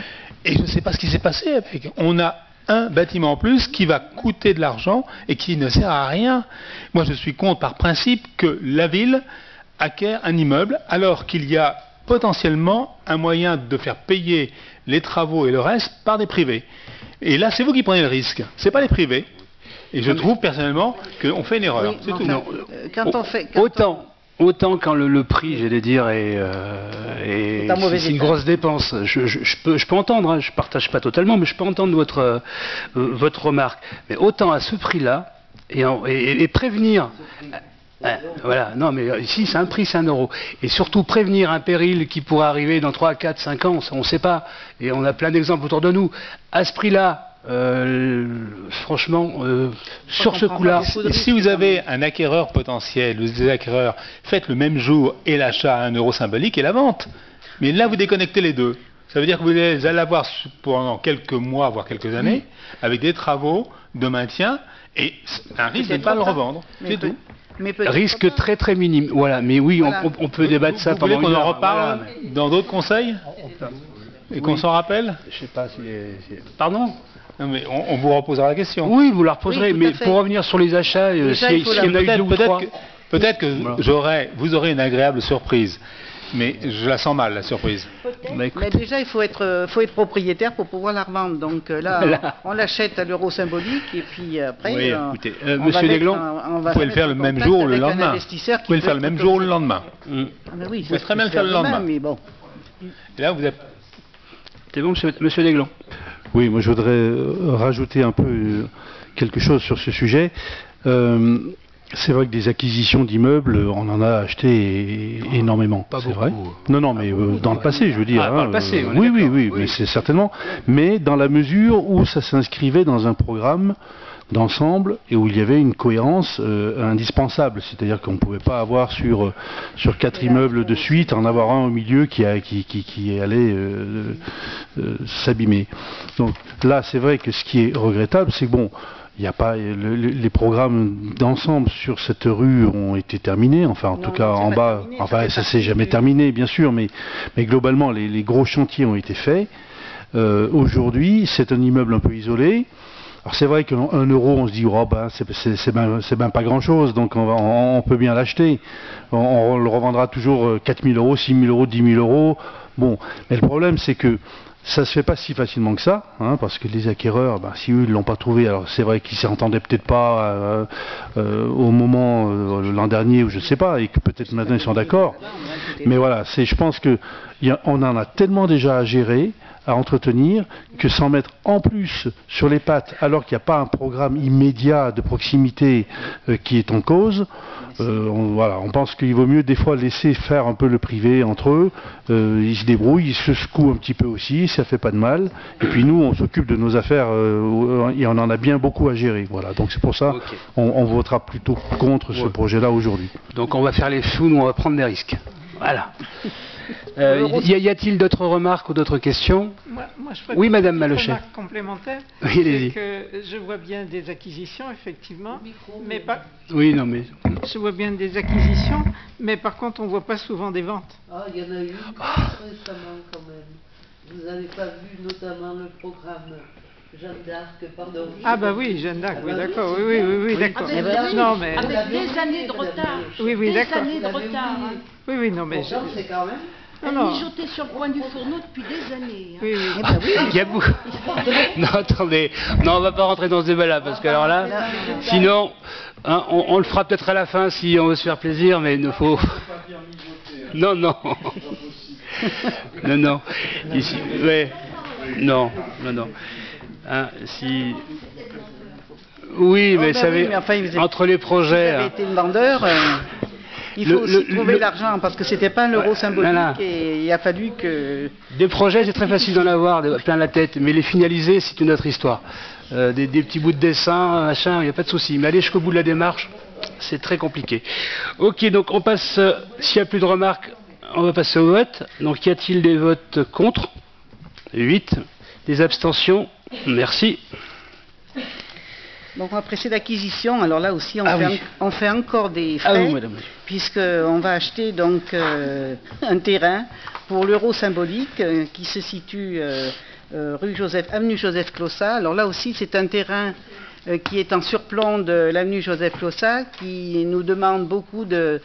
et je ne sais pas ce qui s'est passé avec. On a un bâtiment en plus qui va coûter de l'argent et qui ne sert à rien. Moi, je suis contre par principe que la ville acquiert un immeuble alors qu'il y a potentiellement un moyen de faire payer les travaux et le reste par des privés. Et là, c'est vous qui prenez le risque, c'est pas les privés. Et je trouve personnellement qu'on fait une erreur. Oui, c'est tout. Non. Quand on fait, Autant quand le prix, j'allais dire, c'est une grosse dépense. Je peux entendre, hein, je partage pas totalement, mais je peux entendre votre remarque. Mais autant à ce prix-là, et prévenir. Voilà, non, mais ici c'est un prix, c'est 1 euro. Et surtout prévenir un péril qui pourrait arriver dans 3, 4, 5 ans, on ne sait pas. Et on a plein d'exemples autour de nous. À ce prix-là, franchement, sur ce coup-là, si vous avez un acquéreur potentiel, ou des acquéreurs, faites le même jour et l'achat à 1 euro symbolique et la vente. Mais là, vous déconnectez les deux. Ça veut dire que vous allez avoir pendant quelques mois, voire quelques années, avec des travaux de maintien et un risque de ne pas le revendre. C'est tout. Risque très très minime. Voilà, mais oui, voilà. On peut débattre ça pendant une heure. Vous voulez qu'on en reparle dans d'autres conseils et qu'on s'en rappelle? Je sais pas si... Pardon? Non, mais on vous reposera la question. Oui, vous la reposerez, mais pour revenir sur les achats, s'il y en a eu 2 ou 3... Peut-être que vous aurez une agréable surprise. Mais je la sens mal, la surprise. Mais déjà, il faut être propriétaire pour pouvoir la revendre. Donc là, on l'achète à l'euro symbolique et puis après, oui, écoutez, Monsieur Deglon, vous pouvez le faire le même jour ou le lendemain. Vous pouvez le faire le même jour ou le lendemain. Oui, vous pouvez très bien le faire le lendemain. Mais bon. Et là, vous êtes... C'est bon, Monsieur Deglon? Oui, moi je voudrais rajouter un peu quelque chose sur ce sujet. C'est vrai que des acquisitions d'immeubles, on en a acheté énormément. Pas beaucoup. Vrai. Non, mais dans le passé, je veux dire. Dans le passé, oui, mais c'est certainement. Mais dans la mesure où ça s'inscrivait dans un programme d'ensemble et où il y avait une cohérence indispensable. C'est-à-dire qu'on ne pouvait pas avoir sur 4 immeubles de suite, en avoir un au milieu qui allait s'abîmer. Donc là, c'est vrai que ce qui est regrettable, c'est que bon, il n'y a pas les programmes d'ensemble sur cette rue ont été terminés, enfin en tout cas en bas, enfin ça s'est jamais terminé bien sûr, mais globalement les gros chantiers ont été faits. Aujourd'hui, c'est un immeuble un peu isolé. Alors c'est vrai qu'un euro, on se dit oh ben c'est ben pas grand chose, donc on peut bien l'acheter. On le revendra toujours 4 000 euros, 6 000 euros, 10 000 euros. Bon, mais le problème c'est que ça se fait pas si facilement que ça, hein, parce que les acquéreurs, si eux ne l'ont pas trouvé, alors c'est vrai qu'ils s'entendaient peut-être pas au moment l'an dernier ou je sais pas, et que peut-être maintenant ils sont d'accord. Mais voilà, je pense que on en a tellement déjà à gérer, à entretenir, que sans mettre en plus sur les pattes, alors qu'il n'y a pas un programme immédiat de proximité qui est en cause, on pense qu'il vaut mieux des fois laisser faire un peu le privé entre eux, ils se débrouillent, ils se secouent un petit peu aussi, ça fait pas de mal, et puis nous on s'occupe de nos affaires et on en a bien beaucoup à gérer, voilà, donc c'est pour ça on votera plutôt contre ce projet-là aujourd'hui. Donc on va faire les fous, nous on va prendre des risques, voilà. Y a-t-il d'autres remarques ou d'autres questions? Moi, je oui, Madame Malochet. Une remarque complémentaire. Oui, allez-y. Je vois bien des acquisitions, effectivement, mais pas. Oui, non, mais. Je vois bien des acquisitions, mais par contre, on voit pas souvent des ventes. Ah, il y en a eu récemment quand même. Vous n'avez pas vu notamment le programme Jeanne d'Arc, pardon. Ah bah oui, Jeanne d'Arc, oui, d'accord, oui, d'accord. Non, mais avec des années de retard. Oui, d'accord. Des années de retard. Oui, non, mais. C'est quand même. Elle mijotait sur le coin du fourneau depuis des années. Oui. Il y a beaucoup. Non, attendez. Non, on va pas rentrer dans ce débat-là, parce que alors là, sinon, hein, on le fera peut-être à la fin si on veut se faire plaisir, mais il ne faut. Non. Non. Ici, ouais. Non. Hein, si. Oui, mais ça savez, entre les projets. Vous avez été vendeur. Il faut aussi trouver l'argent, parce que c'était pas un euro symbolique, et il a fallu que... Des projets, c'est très facile d'en avoir plein la tête, mais les finaliser, c'est une autre histoire. Des petits bouts de dessin, machin, il n'y a pas de souci. Mais aller jusqu'au bout de la démarche, c'est très compliqué. Ok, donc on passe, s'il n'y a plus de remarques, on va passer au vote. Donc y a-t-il des votes contre? 8. Des abstentions? Merci. Donc on va presser l'acquisition. Alors là aussi, on fait encore des frais, puisqu'on va acheter donc un terrain pour l'euro symbolique qui se situe avenue Joseph Clossat. Alors là aussi, c'est un terrain qui est en surplomb de l'avenue Joseph Clossat, qui nous demande beaucoup de...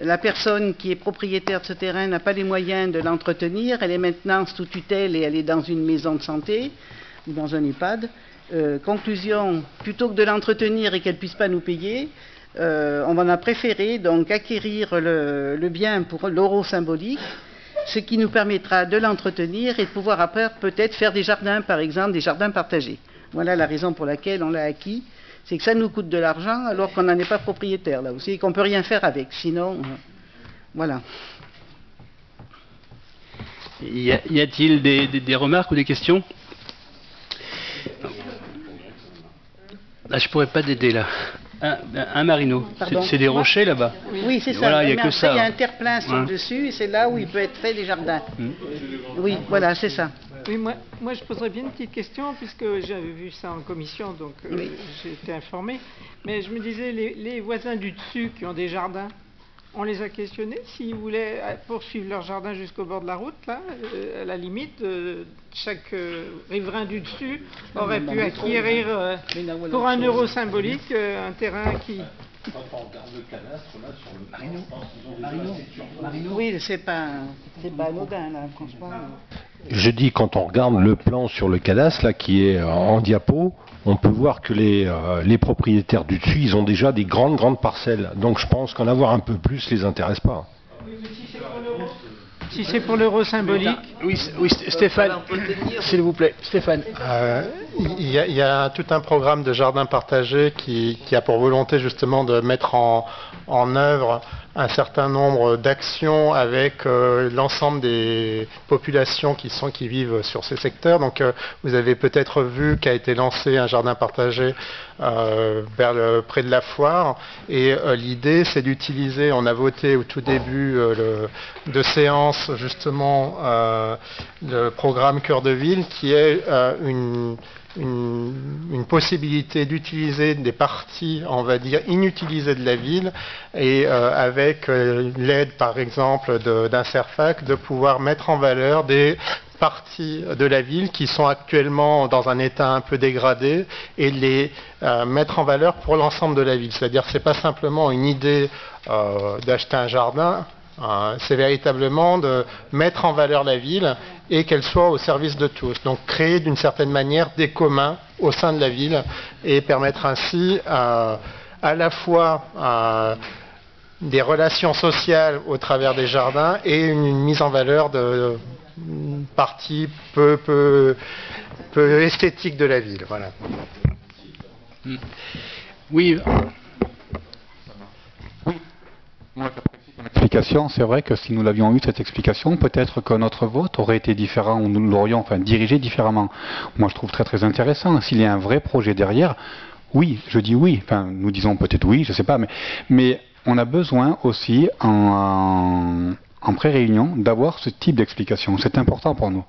La personne qui est propriétaire de ce terrain n'a pas les moyens de l'entretenir. Elle est maintenant sous tutelle et elle est dans une maison de santé ou dans un EHPAD. Conclusion, plutôt que de l'entretenir et qu'elle ne puisse pas nous payer, on en a préféré donc acquérir le bien pour l'euro symbolique, ce qui nous permettra de l'entretenir et de pouvoir après peut-être faire des jardins, par exemple, des jardins partagés. Voilà la raison pour laquelle on l'a acquis, c'est que ça nous coûte de l'argent alors qu'on n'en est pas propriétaire là aussi et qu'on ne peut rien faire avec. Sinon, voilà. Y a-t-il des remarques ou des questions? Là, je pourrais pas t'aider là. Un marino. C'est des rochers là-bas. Oui, c'est ça. Voilà, mais que après, ça. Il y a un terre-plein sur le dessus et c'est là où il peut être fait des jardins. Oui, voilà, c'est ça. Oui, moi je poserais bien une petite question, puisque j'avais vu ça en commission, donc j'ai été informé. Mais je me disais, les voisins du dessus qui ont des jardins, on les a questionnés s'ils voulaient poursuivre leur jardin jusqu'au bord de la route, là, à la limite, chaque riverain du dessus aurait pu acquérir pour un euro symbolique un terrain qui... Oui, c'est pas anodin, là, franchement. Je dis, quand on regarde le plan sur le cadastre, là, qui est en diapo, on peut voir que les propriétaires du dessus, ils ont déjà des grandes parcelles. Donc je pense qu'en avoir un peu plus les intéresse pas. Si c'est pour l'euro symbolique. Oui, Stéphane, s'il vous plaît. Stéphane. Il y a tout un programme de jardin partagé qui a pour volonté justement de mettre en œuvre un certain nombre d'actions avec l'ensemble des populations qui vivent sur ces secteurs. Donc vous avez peut-être vu qu'a été lancé un jardin partagé près de la foire, et l'idée c'est d'utiliser, on a voté au tout début de séance justement le programme Cœur de Ville, qui est une possibilité d'utiliser des parties, on va dire, inutilisées de la ville, et avec l'aide par exemple d'un CERFAC, de pouvoir mettre en valeur des parties de la ville qui sont actuellement dans un état un peu dégradé et les mettre en valeur pour l'ensemble de la ville. C'est-à-dire que ce n'est pas simplement une idée d'acheter un jardin, c'est véritablement de mettre en valeur la ville et qu'elle soit au service de tous. Donc créer d'une certaine manière des communs au sein de la ville et permettre ainsi à la fois des relations sociales au travers des jardins et une mise en valeur de partie peu esthétique de la ville. Voilà. Oui. Explication, c'est vrai que si nous l'avions eu cette explication, peut-être que notre vote aurait été différent ou nous l'aurions dirigé différemment. Moi je trouve très intéressant. S'il y a un vrai projet derrière, oui, je dis oui. Enfin, nous disons peut-être oui, je ne sais pas, mais on a besoin aussi en pré-réunion d'avoir ce type d'explication. C'est important pour nous.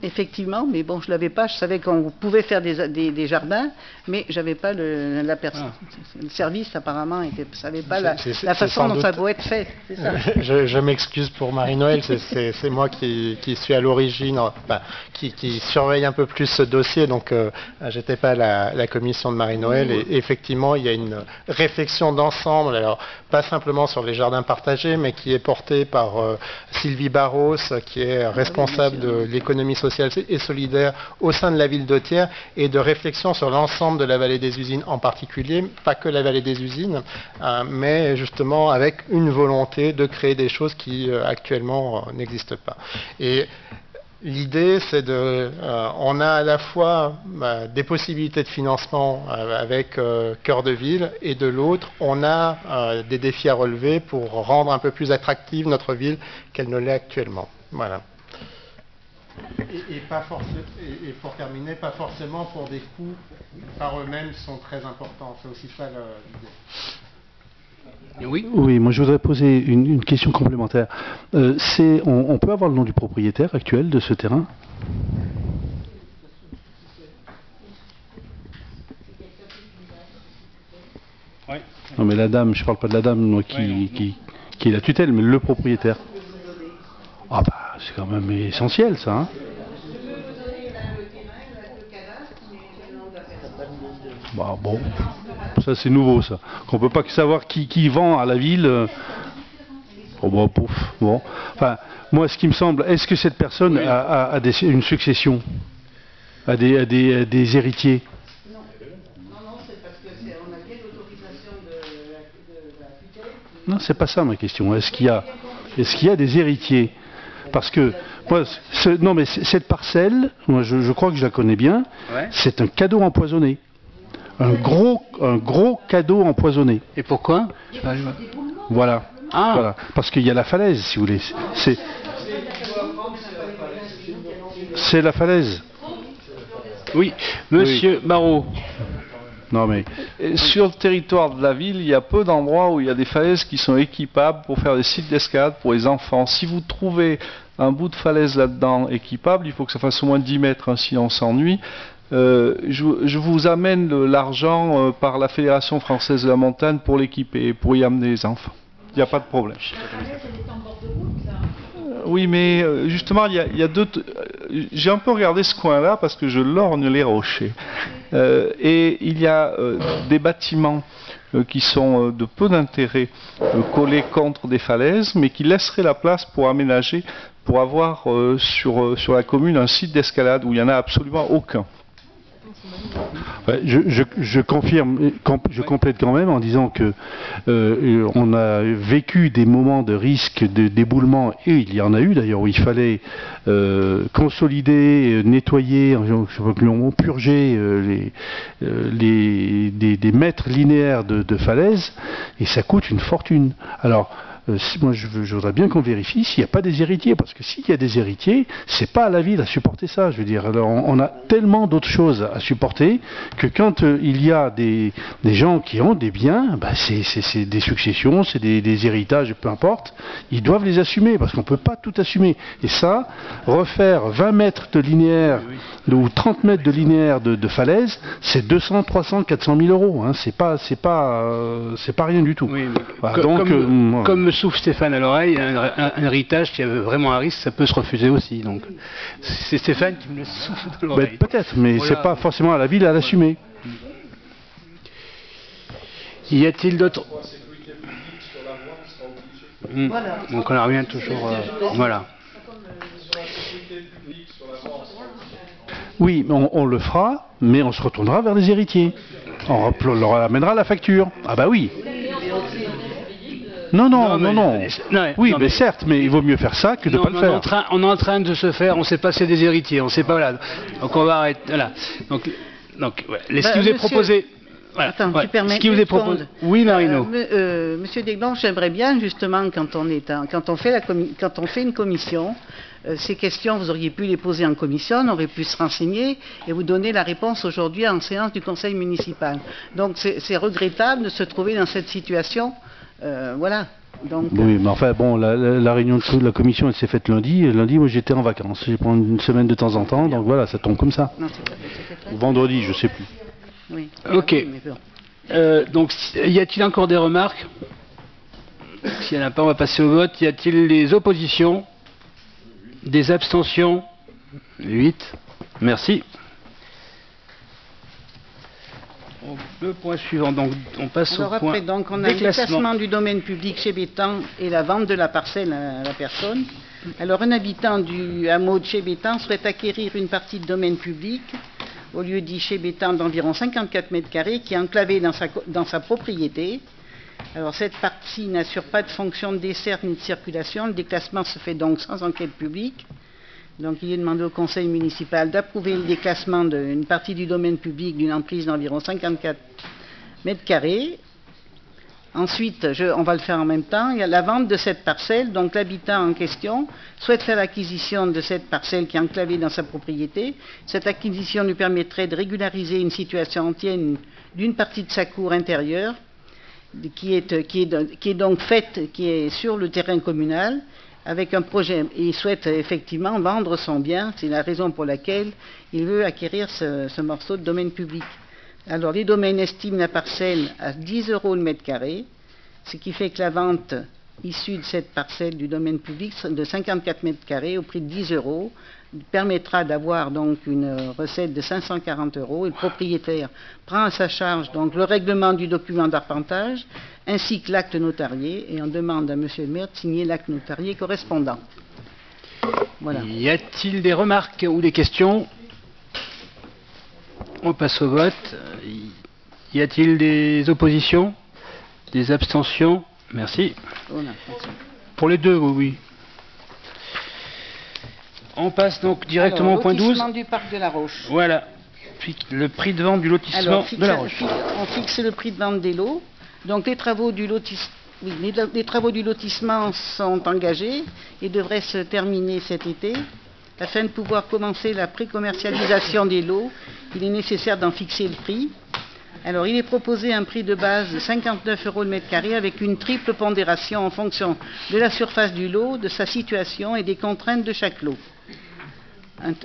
Effectivement, mais bon, je l'avais pas. Je savais qu'on pouvait faire des jardins, mais j'avais pas le service apparemment. Je savais pas la façon dont ça doit être fait. Ça. Je m'excuse pour Marie-Noël, c'est moi qui suis à l'origine, qui surveille un peu plus ce dossier, donc j'étais pas à la commission de Marie-Noël. Et effectivement, il y a une réflexion d'ensemble, alors pas simplement sur les jardins partagés, mais qui est portée par Sylvie Barros, qui est responsable de l'économie sociale et solidaire au sein de la ville d'Othières, et de réflexion sur l'ensemble de la vallée des usines en particulier, pas que la vallée des usines, mais justement avec une volonté de créer des choses qui actuellement n'existent pas. Et l'idée, c'est on a à la fois des possibilités de financement avec Cœur de Ville, et de l'autre, on a des défis à relever pour rendre un peu plus attractive notre ville qu'elle ne l'est actuellement. Voilà. Et pour terminer, pas forcément pour des coûts par eux-mêmes qui sont très importants. C'est aussi ça l'idée. Oui. Oui, moi je voudrais poser une question complémentaire. On peut avoir le nom du propriétaire actuel de ce terrain? Oui. Non mais la dame, je parle pas de la dame moi, qui est la tutelle, mais le propriétaire. Ah bah c'est quand même essentiel ça. Hein. Bah bon, ça c'est nouveau ça. Qu'on peut pas savoir qui vend à la ville. Oh bah pouf. Bon. Enfin, moi ce qui me semble, est-ce que cette personne a une succession, a des héritiers? Non, c'est pas ça ma question. Est-ce qu'il y a des héritiers? Parce que moi, non mais cette parcelle, moi je crois que je la connais bien. Ouais. C'est un cadeau empoisonné, un gros cadeau empoisonné. Et pourquoi? Voilà. Ah. Voilà. Parce qu'il y a la falaise, si vous voulez. C'est la falaise. Oui, Monsieur Marot. Non mais sur le territoire de la ville, il y a peu d'endroits où il y a des falaises qui sont équipables pour faire des sites d'escalade pour les enfants. Si vous trouvez un bout de falaise là-dedans équipable, il faut que ça fasse au moins 10 mètres, hein, si on s'ennuie. Je vous amène l'argent par la Fédération française de la montagne pour l'équiper et pour y amener les enfants. Il n'y a pas de problème. Oui, mais justement, il y a deux. J'ai un peu regardé ce coin-là parce que je lorgne les rochers. Et il y a des bâtiments qui sont de peu d'intérêt collés contre des falaises, mais qui laisseraient la place pour aménager, pour avoir sur la commune un site d'escalade où il n'y en a absolument aucun. Ouais, je confirme, je complète quand même en disant que on a vécu des moments de risque d'éboulement, et il y en a eu d'ailleurs où il fallait consolider, nettoyer, purger des mètres linéaires de falaises, et ça coûte une fortune. Alors moi je voudrais bien qu'on vérifie s'il n'y a pas des héritiers, parce que s'il y a des héritiers, c'est pas à la ville à supporter ça. Je veux dire, alors, on a tellement d'autres choses à supporter que quand il y a des gens qui ont des biens, bah, c'est des successions, c'est des héritages, peu importe, ils doivent les assumer, parce qu'on peut pas tout assumer. Et ça, refaire 20 mètres de linéaire ou 30 mètres de linéaire de falaise, c'est 200, 300, 400 000 euros. Hein. C'est pas rien du tout. Oui, voilà, donc comme me souffle Stéphane à l'oreille, un héritage qui a vraiment un risque, ça peut se refuser aussi. Donc, c'est Stéphane qui me le souffle dans l'oreille. Peut-être, mais voilà. C'est pas forcément à la ville à l'assumer. Y a-t-il d'autres? Voilà. Donc on en revient toujours. Voilà. Oui, on le fera, mais on se retournera vers les héritiers. On leur amènera la facture. Ah bah oui. Non. Oui, mais certes, mais il vaut mieux faire ça que de ne pas le faire. On est en train de se faire, on ne sait pas si c'est des héritiers, on ne sait pas, voilà. Donc on va arrêter, voilà. Donc ouais. Ce qui vous est proposé... Voilà. Attends, tu permets ce qui vous est proposé... Oui, Marino. Monsieur Desglands, j'aimerais bien, justement, quand on fait une commission, ces questions, vous auriez pu les poser en commission, on aurait pu se renseigner et vous donner la réponse aujourd'hui en séance du conseil municipal. Donc c'est regrettable de se trouver dans cette situation. Voilà. Donc, oui, mais enfin bon, la réunion de la commission elle s'est faite lundi. Et lundi, moi j'étais en vacances. Je prends une semaine de temps en temps, donc voilà, ça tombe comme ça. Non, ou vendredi, je sais plus. Oui. Ok. Donc, y a-t-il encore des remarques? S'il n'y en a pas, on va passer au vote. Y a-t-il des oppositions? Des abstentions? 8. Merci. Le point suivant, donc on passe au point après, donc on a le déclassement du domaine public chez Bétan et la vente de la parcelle à la personne. Alors un habitant du hameau de chez Bétan souhaite acquérir une partie de domaine public au lieu dit chez Bétan d'environ 54 mètres carrés qui est enclavée dans sa propriété. Alors cette partie n'assure pas de fonction de desserte ni de circulation. Le déclassement se fait donc sans enquête publique. Donc il est demandé au conseil municipal d'approuver le déclassement d'une partie du domaine public d'une emprise d'environ 54 mètres carrés. Ensuite, on va le faire en même temps, il y a la vente de cette parcelle. Donc l'habitant en question souhaite faire l'acquisition de cette parcelle qui est enclavée dans sa propriété. Cette acquisition lui permettrait de régulariser une situation entière d'une partie de sa cour intérieure qui est donc faite, qui est sur le terrain communal, avec un projet. Et il souhaite effectivement vendre son bien. C'est la raison pour laquelle il veut acquérir ce morceau de domaine public. Alors les domaines estiment la parcelle à 10 € le mètre carré, ce qui fait que la vente issue de cette parcelle du domaine public de 54 mètres carrés au prix de 10 € permettra d'avoir donc une recette de 540 € et le propriétaire prend à sa charge donc le règlement du document d'arpentage ainsi que l'acte notarié et on demande à monsieur le maire de signer l'acte notarié correspondant. Voilà. Y a-t-il des remarques ou des questions? On passe au vote. Y a-t-il des oppositions? Des abstentions? Merci. Pour les deux, oui. On passe donc directement au point 12. Lotissement du parc de la Roche. Voilà. Le prix de vente du lotissement de la Roche. On fixe le prix de vente des lots. Donc les travaux du lotissement sont engagés et devraient se terminer cet été. Afin de pouvoir commencer la pré-commercialisation des lots, il est nécessaire d'en fixer le prix. Alors, il est proposé un prix de base de 59 € le mètre carré avec une triple pondération en fonction de la surface du lot, de sa situation et des contraintes de chaque lot.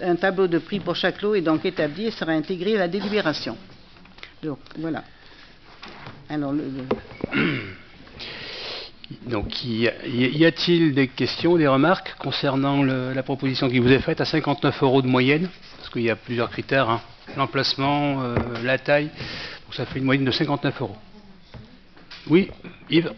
Un tableau de prix pour chaque lot est donc établi et sera intégré à la délibération. Donc, voilà. Alors, Donc, y a-t-il des questions, des remarques concernant la proposition qui vous est faite à 59 € de moyenne? Parce qu'il y a plusieurs critères, hein. L'emplacement, la taille, donc ça fait une moyenne de 59 €. Oui, Yves?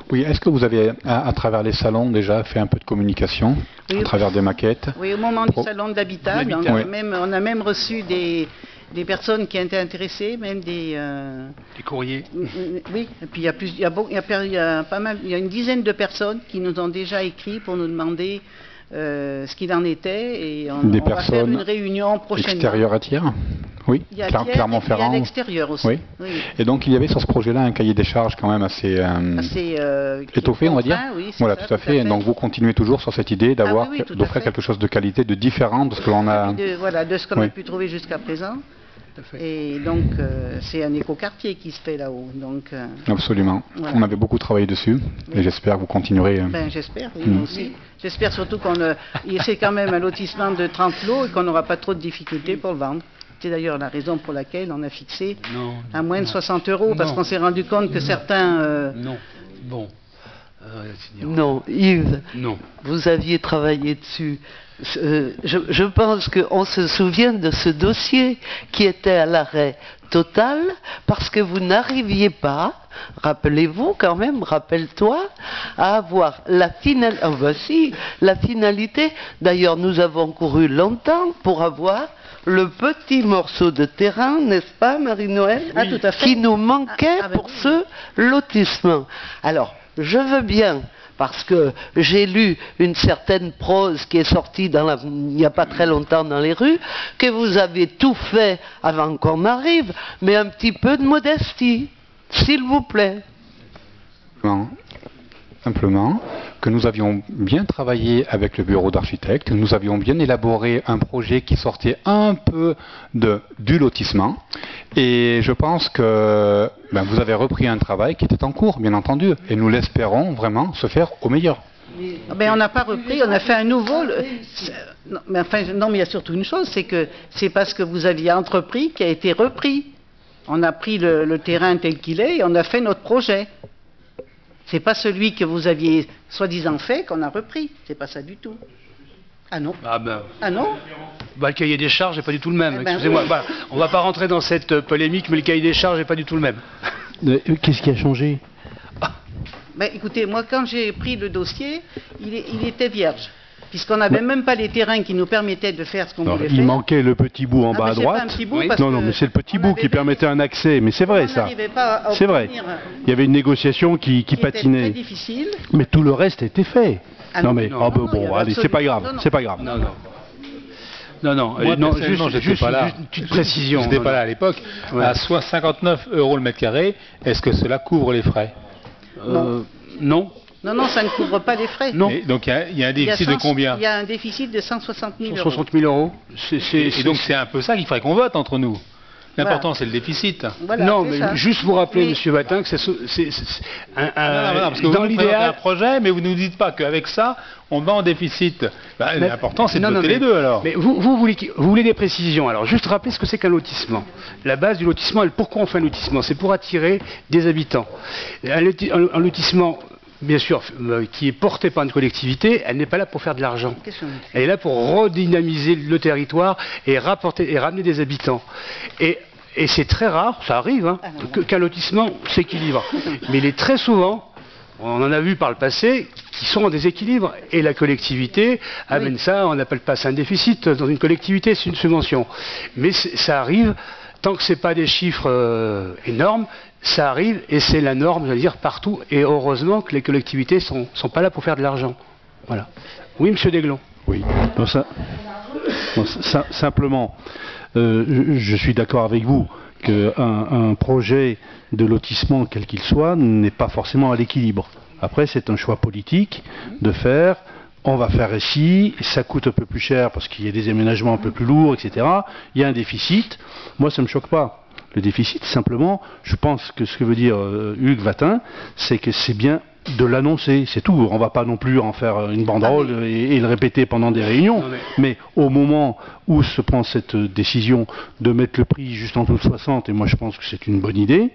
Oui, est-ce que vous avez, à travers les salons, déjà fait un peu de communication, à travers des maquettes? Oui, au moment du salon de l'habitat, on a même reçu des personnes qui étaient intéressées, même des courriers. Oui, et puis il y a une dizaine de personnes qui nous ont déjà écrit pour nous demander ce qu'il en était, et on va faire une réunion prochainement. Extérieur à Thiers? Oui, Clermont-Ferrand. Et à l'extérieur aussi. Oui. Oui. Et donc il y avait sur ce projet-là un cahier des charges quand même assez étoffé, on va dire. Oui, voilà, tout à fait. Donc vous continuez toujours sur cette idée d'offrir quelque chose de qualité, de différent de ce que l'on a. De ce qu'on a pu trouver jusqu'à présent. Et donc, c'est un écoquartier qui se fait là-haut. Absolument. Voilà. On avait beaucoup travaillé dessus, et j'espère que vous continuerez. J'espère, oui, moi aussi. J'espère surtout c'est quand même un lotissement de 30 lots et qu'on n'aura pas trop de difficultés pour le vendre. C'est d'ailleurs la raison pour laquelle on a fixé à moins de 60 €, parce qu'on s'est rendu compte que certains... Non, bon. Non, Yves, non. Vous aviez travaillé dessus. Je pense qu'on se souvient de ce dossier qui était à l'arrêt total parce que vous n'arriviez pas, rappelez-vous quand même, rappelle-toi, à avoir la finalité. D'ailleurs, nous avons couru longtemps pour avoir le petit morceau de terrain, n'est-ce pas, Marie-Noël, tout à fait. Qui nous manquait pour ce lotissement. Alors, je veux bien, parce que j'ai lu une certaine prose qui est sortie il n'y a pas très longtemps dans les rues, que vous avez tout fait avant qu'on arrive, mais un petit peu de modestie, s'il vous plaît. Simplement que nous avions bien travaillé avec le bureau d'architectes, nous avions bien élaboré un projet qui sortait un peu du lotissement, et je pense que vous avez repris un travail qui était en cours, bien entendu, et nous l'espérons vraiment se faire au meilleur. On n'a pas repris, on a fait un nouveau... mais il y a surtout une chose, c'est que c'est parce que vous aviez entrepris qui a été repris. On a pris le terrain tel qu'il est et on a fait notre projet. C'est pas celui que vous aviez soi-disant fait qu'on a repris. C'est pas ça du tout. Ah non. Ah non. Le cahier des charges n'est pas du tout le même. Excusez-moi. Oui. On ne va pas rentrer dans cette polémique, mais le cahier des charges n'est pas du tout le même. Qu'est-ce qui a changé? Écoutez, moi quand j'ai pris le dossier, il était vierge. Puisqu'on n'avait même pas les terrains qui nous permettaient de faire ce qu'on voulait faire. Il manquait le petit bout en bas à droite. Non, mais c'est le petit bout qui permettait un accès. Mais c'est vrai, ça. C'est vrai. Il y avait une négociation qui patinait. Très difficile. Mais tout le reste était fait. Allez, c'est pas grave. C'est pas grave. Non. Non, Moi, non, personnellement, juste j'étais pas là. une petite précision. J'étais pas là à l'époque. Ouais. À 59 € le mètre carré, est-ce que cela couvre les frais? Non. Non, ça ne couvre pas les frais. Non. Et donc il y a un déficit de combien? Il y a un déficit de 160 000 euros. 160 000 euros. Et donc c'est un peu ça qu'il faudrait qu'on vote entre nous. L'important, c'est le déficit. Voilà, non, c'est mais ça. juste vous rappeler, Mais- Monsieur Vatin, que Non, parce que vous dans nous présentez un l'idéal. projet, mais vous ne nous dites pas qu'avec ça, on va en déficit. Mais- L'important, c'est de Non, voter mais- les deux, alors. Mais vous voulez des précisions. Alors, juste rappeler ce que c'est qu'un lotissement. La base du lotissement, pourquoi on fait un lotissement? C'est pour attirer des habitants. Un lotissement, bien sûr, qui est porté par une collectivité, elle n'est pas là pour faire de l'argent. Elle est là pour redynamiser le territoire et ramener des habitants. Et c'est très rare, ça arrive, hein, qu'un lotissement s'équilibre. Mais il est très souvent, on en a vu par le passé, qui sont en déséquilibre. Et la collectivité amène ça, on n'appelle pas ça un déficit. Dans une collectivité, c'est une subvention. Mais ça arrive, tant que ce n'est pas des chiffres énormes, ça arrive et c'est la norme, je veux dire, partout. Et heureusement que les collectivités ne sont pas là pour faire de l'argent. Voilà. Oui, Monsieur Desglons. Oui. Simplement, je suis d'accord avec vous qu'un projet de lotissement, quel qu'il soit, n'est pas forcément à l'équilibre. Après, c'est un choix politique de faire. On va faire ici, ça coûte un peu plus cher parce qu'il y a des aménagements un peu plus lourds, etc. Il y a un déficit. Moi, ça ne me choque pas. Le déficit, simplement, je pense que ce que veut dire Hugues Vatin, c'est que c'est bien de l'annoncer, c'est tout. On ne va pas non plus en faire une banderole et le répéter pendant des réunions. Mais au moment où se prend cette décision de mettre le prix juste en dessous de 60, et moi je pense que c'est une bonne idée,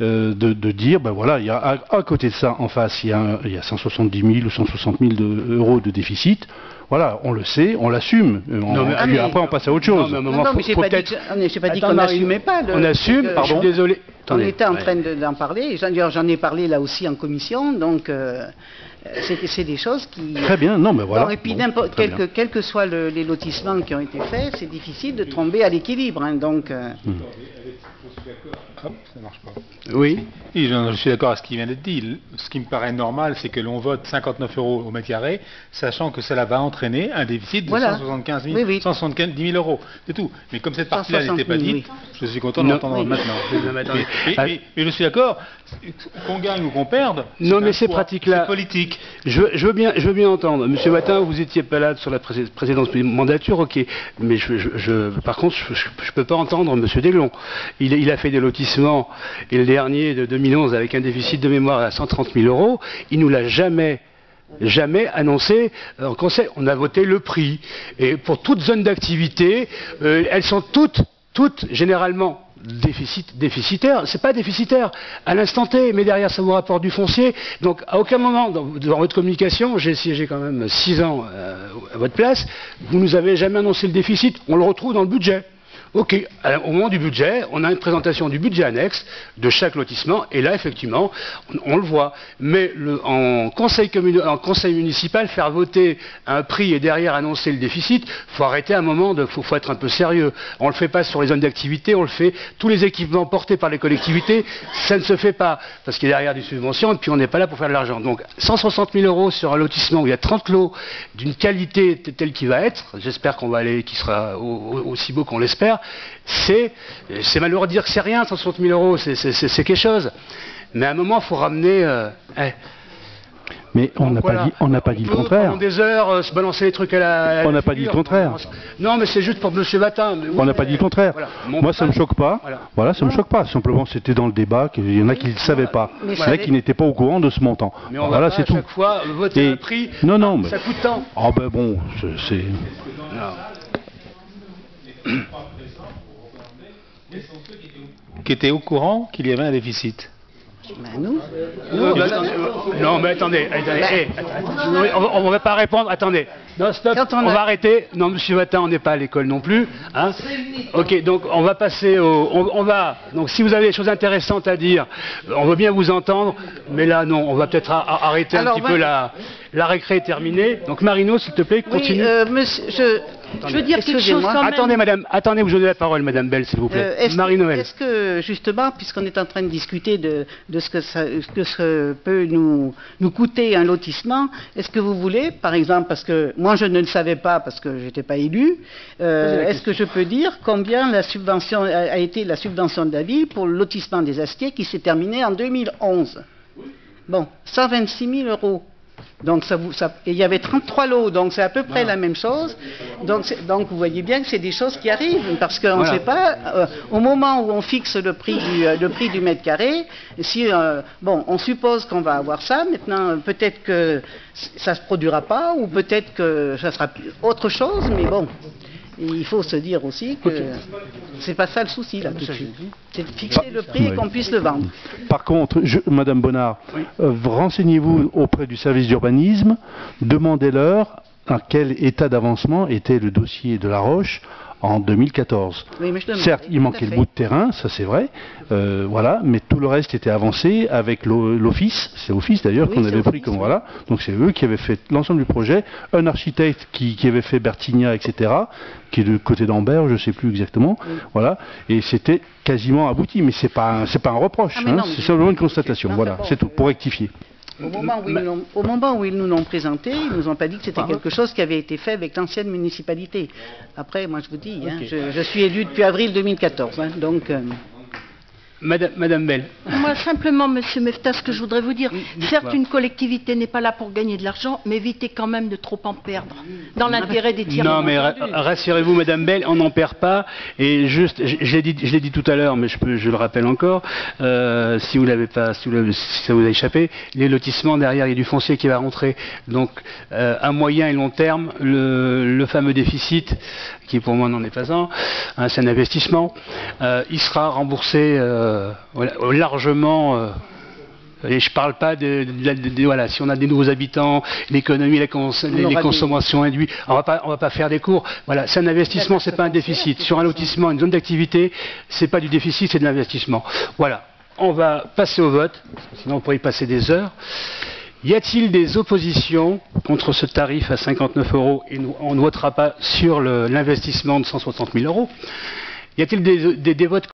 de dire, ben voilà, il y a à côté de ça, en face, il y a 170 000 ou 160 000 euros de déficit. Voilà, on le sait, on l'assume. Après, on passe à autre chose. Non, mais j'ai pas dit qu'on n'assumait pas. On assume, je suis désolé. On était en train d'en parler, j'en ai parlé là aussi en commission, donc c'est des choses qui... Très bien, non mais voilà. Bon, et puis quels que soient les lotissements qui ont été faits, c'est difficile de tomber à l'équilibre, hein, donc... Hop, ça marche pas. Oui. Oui, je suis d'accord avec ce qui vient d'être dit. Ce qui me paraît normal, c'est que l'on vote 59 € au mètre carré, sachant que cela va entraîner un déficit de 175 170 000 euros. C'est tout. Mais comme cette partie-là n'était pas dite, je suis content de l'entendre maintenant. Mais je suis d'accord, qu'on gagne ou qu'on perde, mais ces pratiques-là, c'est politique. Je veux bien entendre. Monsieur Vatin, vous n'étiez pas là sur la précédente mandature, ok. Mais par contre, je ne peux pas entendre Monsieur Desglons. Il a fait des lotissements, et le dernier de 2011 avec un déficit de mémoire à 130 000 euros, il nous l'a jamais annoncé en conseil. On a voté le prix. Et pour toute zone d'activité, elles sont toutes généralement déficitaires. C'est pas déficitaire à l'instant T, mais derrière ça vous rapporte du foncier. Donc à aucun moment dans votre communication, j'ai siégé quand même 6 ans à votre place, vous nous avez jamais annoncé le déficit. On le retrouve dans le budget. Ok, au moment du budget, on a une présentation du budget annexe de chaque lotissement, et là, effectivement, on le voit. Mais en conseil municipal, faire voter un prix et derrière annoncer le déficit, faut arrêter un moment, faut être un peu sérieux. On le fait pas sur les zones d'activité, on le fait, tous les équipements portés par les collectivités, ça ne se fait pas, parce qu'il y a derrière des subventions, et puis on n'est pas là pour faire de l'argent. Donc, 160 000 euros sur un lotissement où il y a 30 lots d'une qualité telle qu'il va être, j'espère qu'on va aller, qu'il sera aussi beau qu'on l'espère. C'est malheureux de dire que c'est rien, 160 000 euros, c'est quelque chose. Mais à un moment, il faut ramener... Mais on n'a pas dit le contraire. Pendant des heures, se balancer les trucs à la on n'a pas dit le contraire. Non, mais c'est juste pour M. Vatin. On n'a pas dit le contraire. Voilà. Moi, ça ne me choque pas. Voilà, ça me choque pas. Simplement, c'était dans le débat qu'il y en a qui ne le savaient pas. Il y en a qui n'étaient pas au courant de ce montant. Mais on va pas à chaque fois voter un prix. Non, mais... ça coûte tant. Ah ben bon, c'est... Qui étaient au courant qu'il y avait un déficit. Nous. Non, mais attendez, on ne va pas répondre. Attendez, non, stop, on va arrêter. Non, Monsieur Vatin, on n'est pas à l'école non plus. Hein. Ok, donc on va passer donc si vous avez des choses intéressantes à dire, on veut bien vous entendre, mais là, non, on va peut-être arrêter un petit peu la récré est terminée. Donc Marino, s'il te plaît, continue. Oui, monsieur, Je veux dire quelque chose quand même. Attendez, vous donnez la parole, Madame Bell, s'il vous plaît. Marie-Noël. Est-ce que, justement, puisqu'on est en train de discuter de ce que peut nous coûter un lotissement, est-ce que vous voulez, par exemple, parce que moi je ne le savais pas parce que je n'étais pas élu, est-ce que je peux dire combien la subvention a été la subvention de la ville pour le lotissement des Astiers qui s'est terminé en 2011? Bon, 126 000 €. Donc, et il y avait 33 lots, donc c'est à peu près la même chose. Donc vous voyez bien que c'est des choses qui arrivent, parce qu'on ne sait pas, au moment où on fixe le prix du mètre carré, si, bon, on suppose qu'on va avoir ça, maintenant peut-être que ça ne se produira pas, ou peut-être que ça sera autre chose, mais bon. Et il faut se dire aussi que c'est pas ça le souci là tout de suite. C'est de fixer le prix et qu'on puisse le vendre. Par contre, Madame Bonnard, renseignez-vous auprès du service d'urbanisme, demandez-leur à quel état d'avancement était le dossier de La Roche en 2014. Oui, certes, il manquait le bout de terrain, ça c'est vrai, voilà, mais tout le reste était avancé avec l'office, c'est l'office d'ailleurs qu'on avait pris comme voilà, donc c'est eux qui avaient fait l'ensemble du projet, un architecte qui avait fait Bertigna, etc., qui est du côté d'Ambert, je ne sais plus exactement, voilà, et c'était quasiment abouti, mais c'est pas un reproche, c'est simplement une constatation, voilà, c'est tout, pour rectifier. Au moment où ils nous l'ont présenté, ils ne nous ont pas dit que c'était quelque chose qui avait été fait avec l'ancienne municipalité. Après, moi je vous dis, je suis élu depuis avril 2014, donc... Madame Bell. Moi, simplement, Monsieur Mefta, ce que je voudrais vous dire, certes, une collectivité n'est pas là pour gagner de l'argent, mais évitez quand même de trop en perdre, dans l'intérêt des tiers. Non, mais rassurez-vous, Madame Bell, on n'en perd pas. Et juste, je l'ai dit tout à l'heure, mais je le rappelle encore, si vous l'avez pas, si ça vous a échappé, les lotissements derrière, il y a du foncier qui va rentrer. Donc, à moyen et long terme, le fameux déficit, qui pour moi n'en est pas un, c'est un investissement, il sera remboursé largement, et je ne parle pas voilà, si on a des nouveaux habitants, l'économie, les consommations induites, on va pas faire des cours. Voilà, c'est un investissement, c'est pas un déficit. Sur un lotissement, une zone d'activité, c'est pas du déficit, c'est de l'investissement. Voilà, on va passer au vote, sinon on pourrait y passer des heures. Y a-t-il des oppositions contre ce tarif à 59 € et on ne votera pas sur l'investissement de 160 000 €? Y a-t-il des votes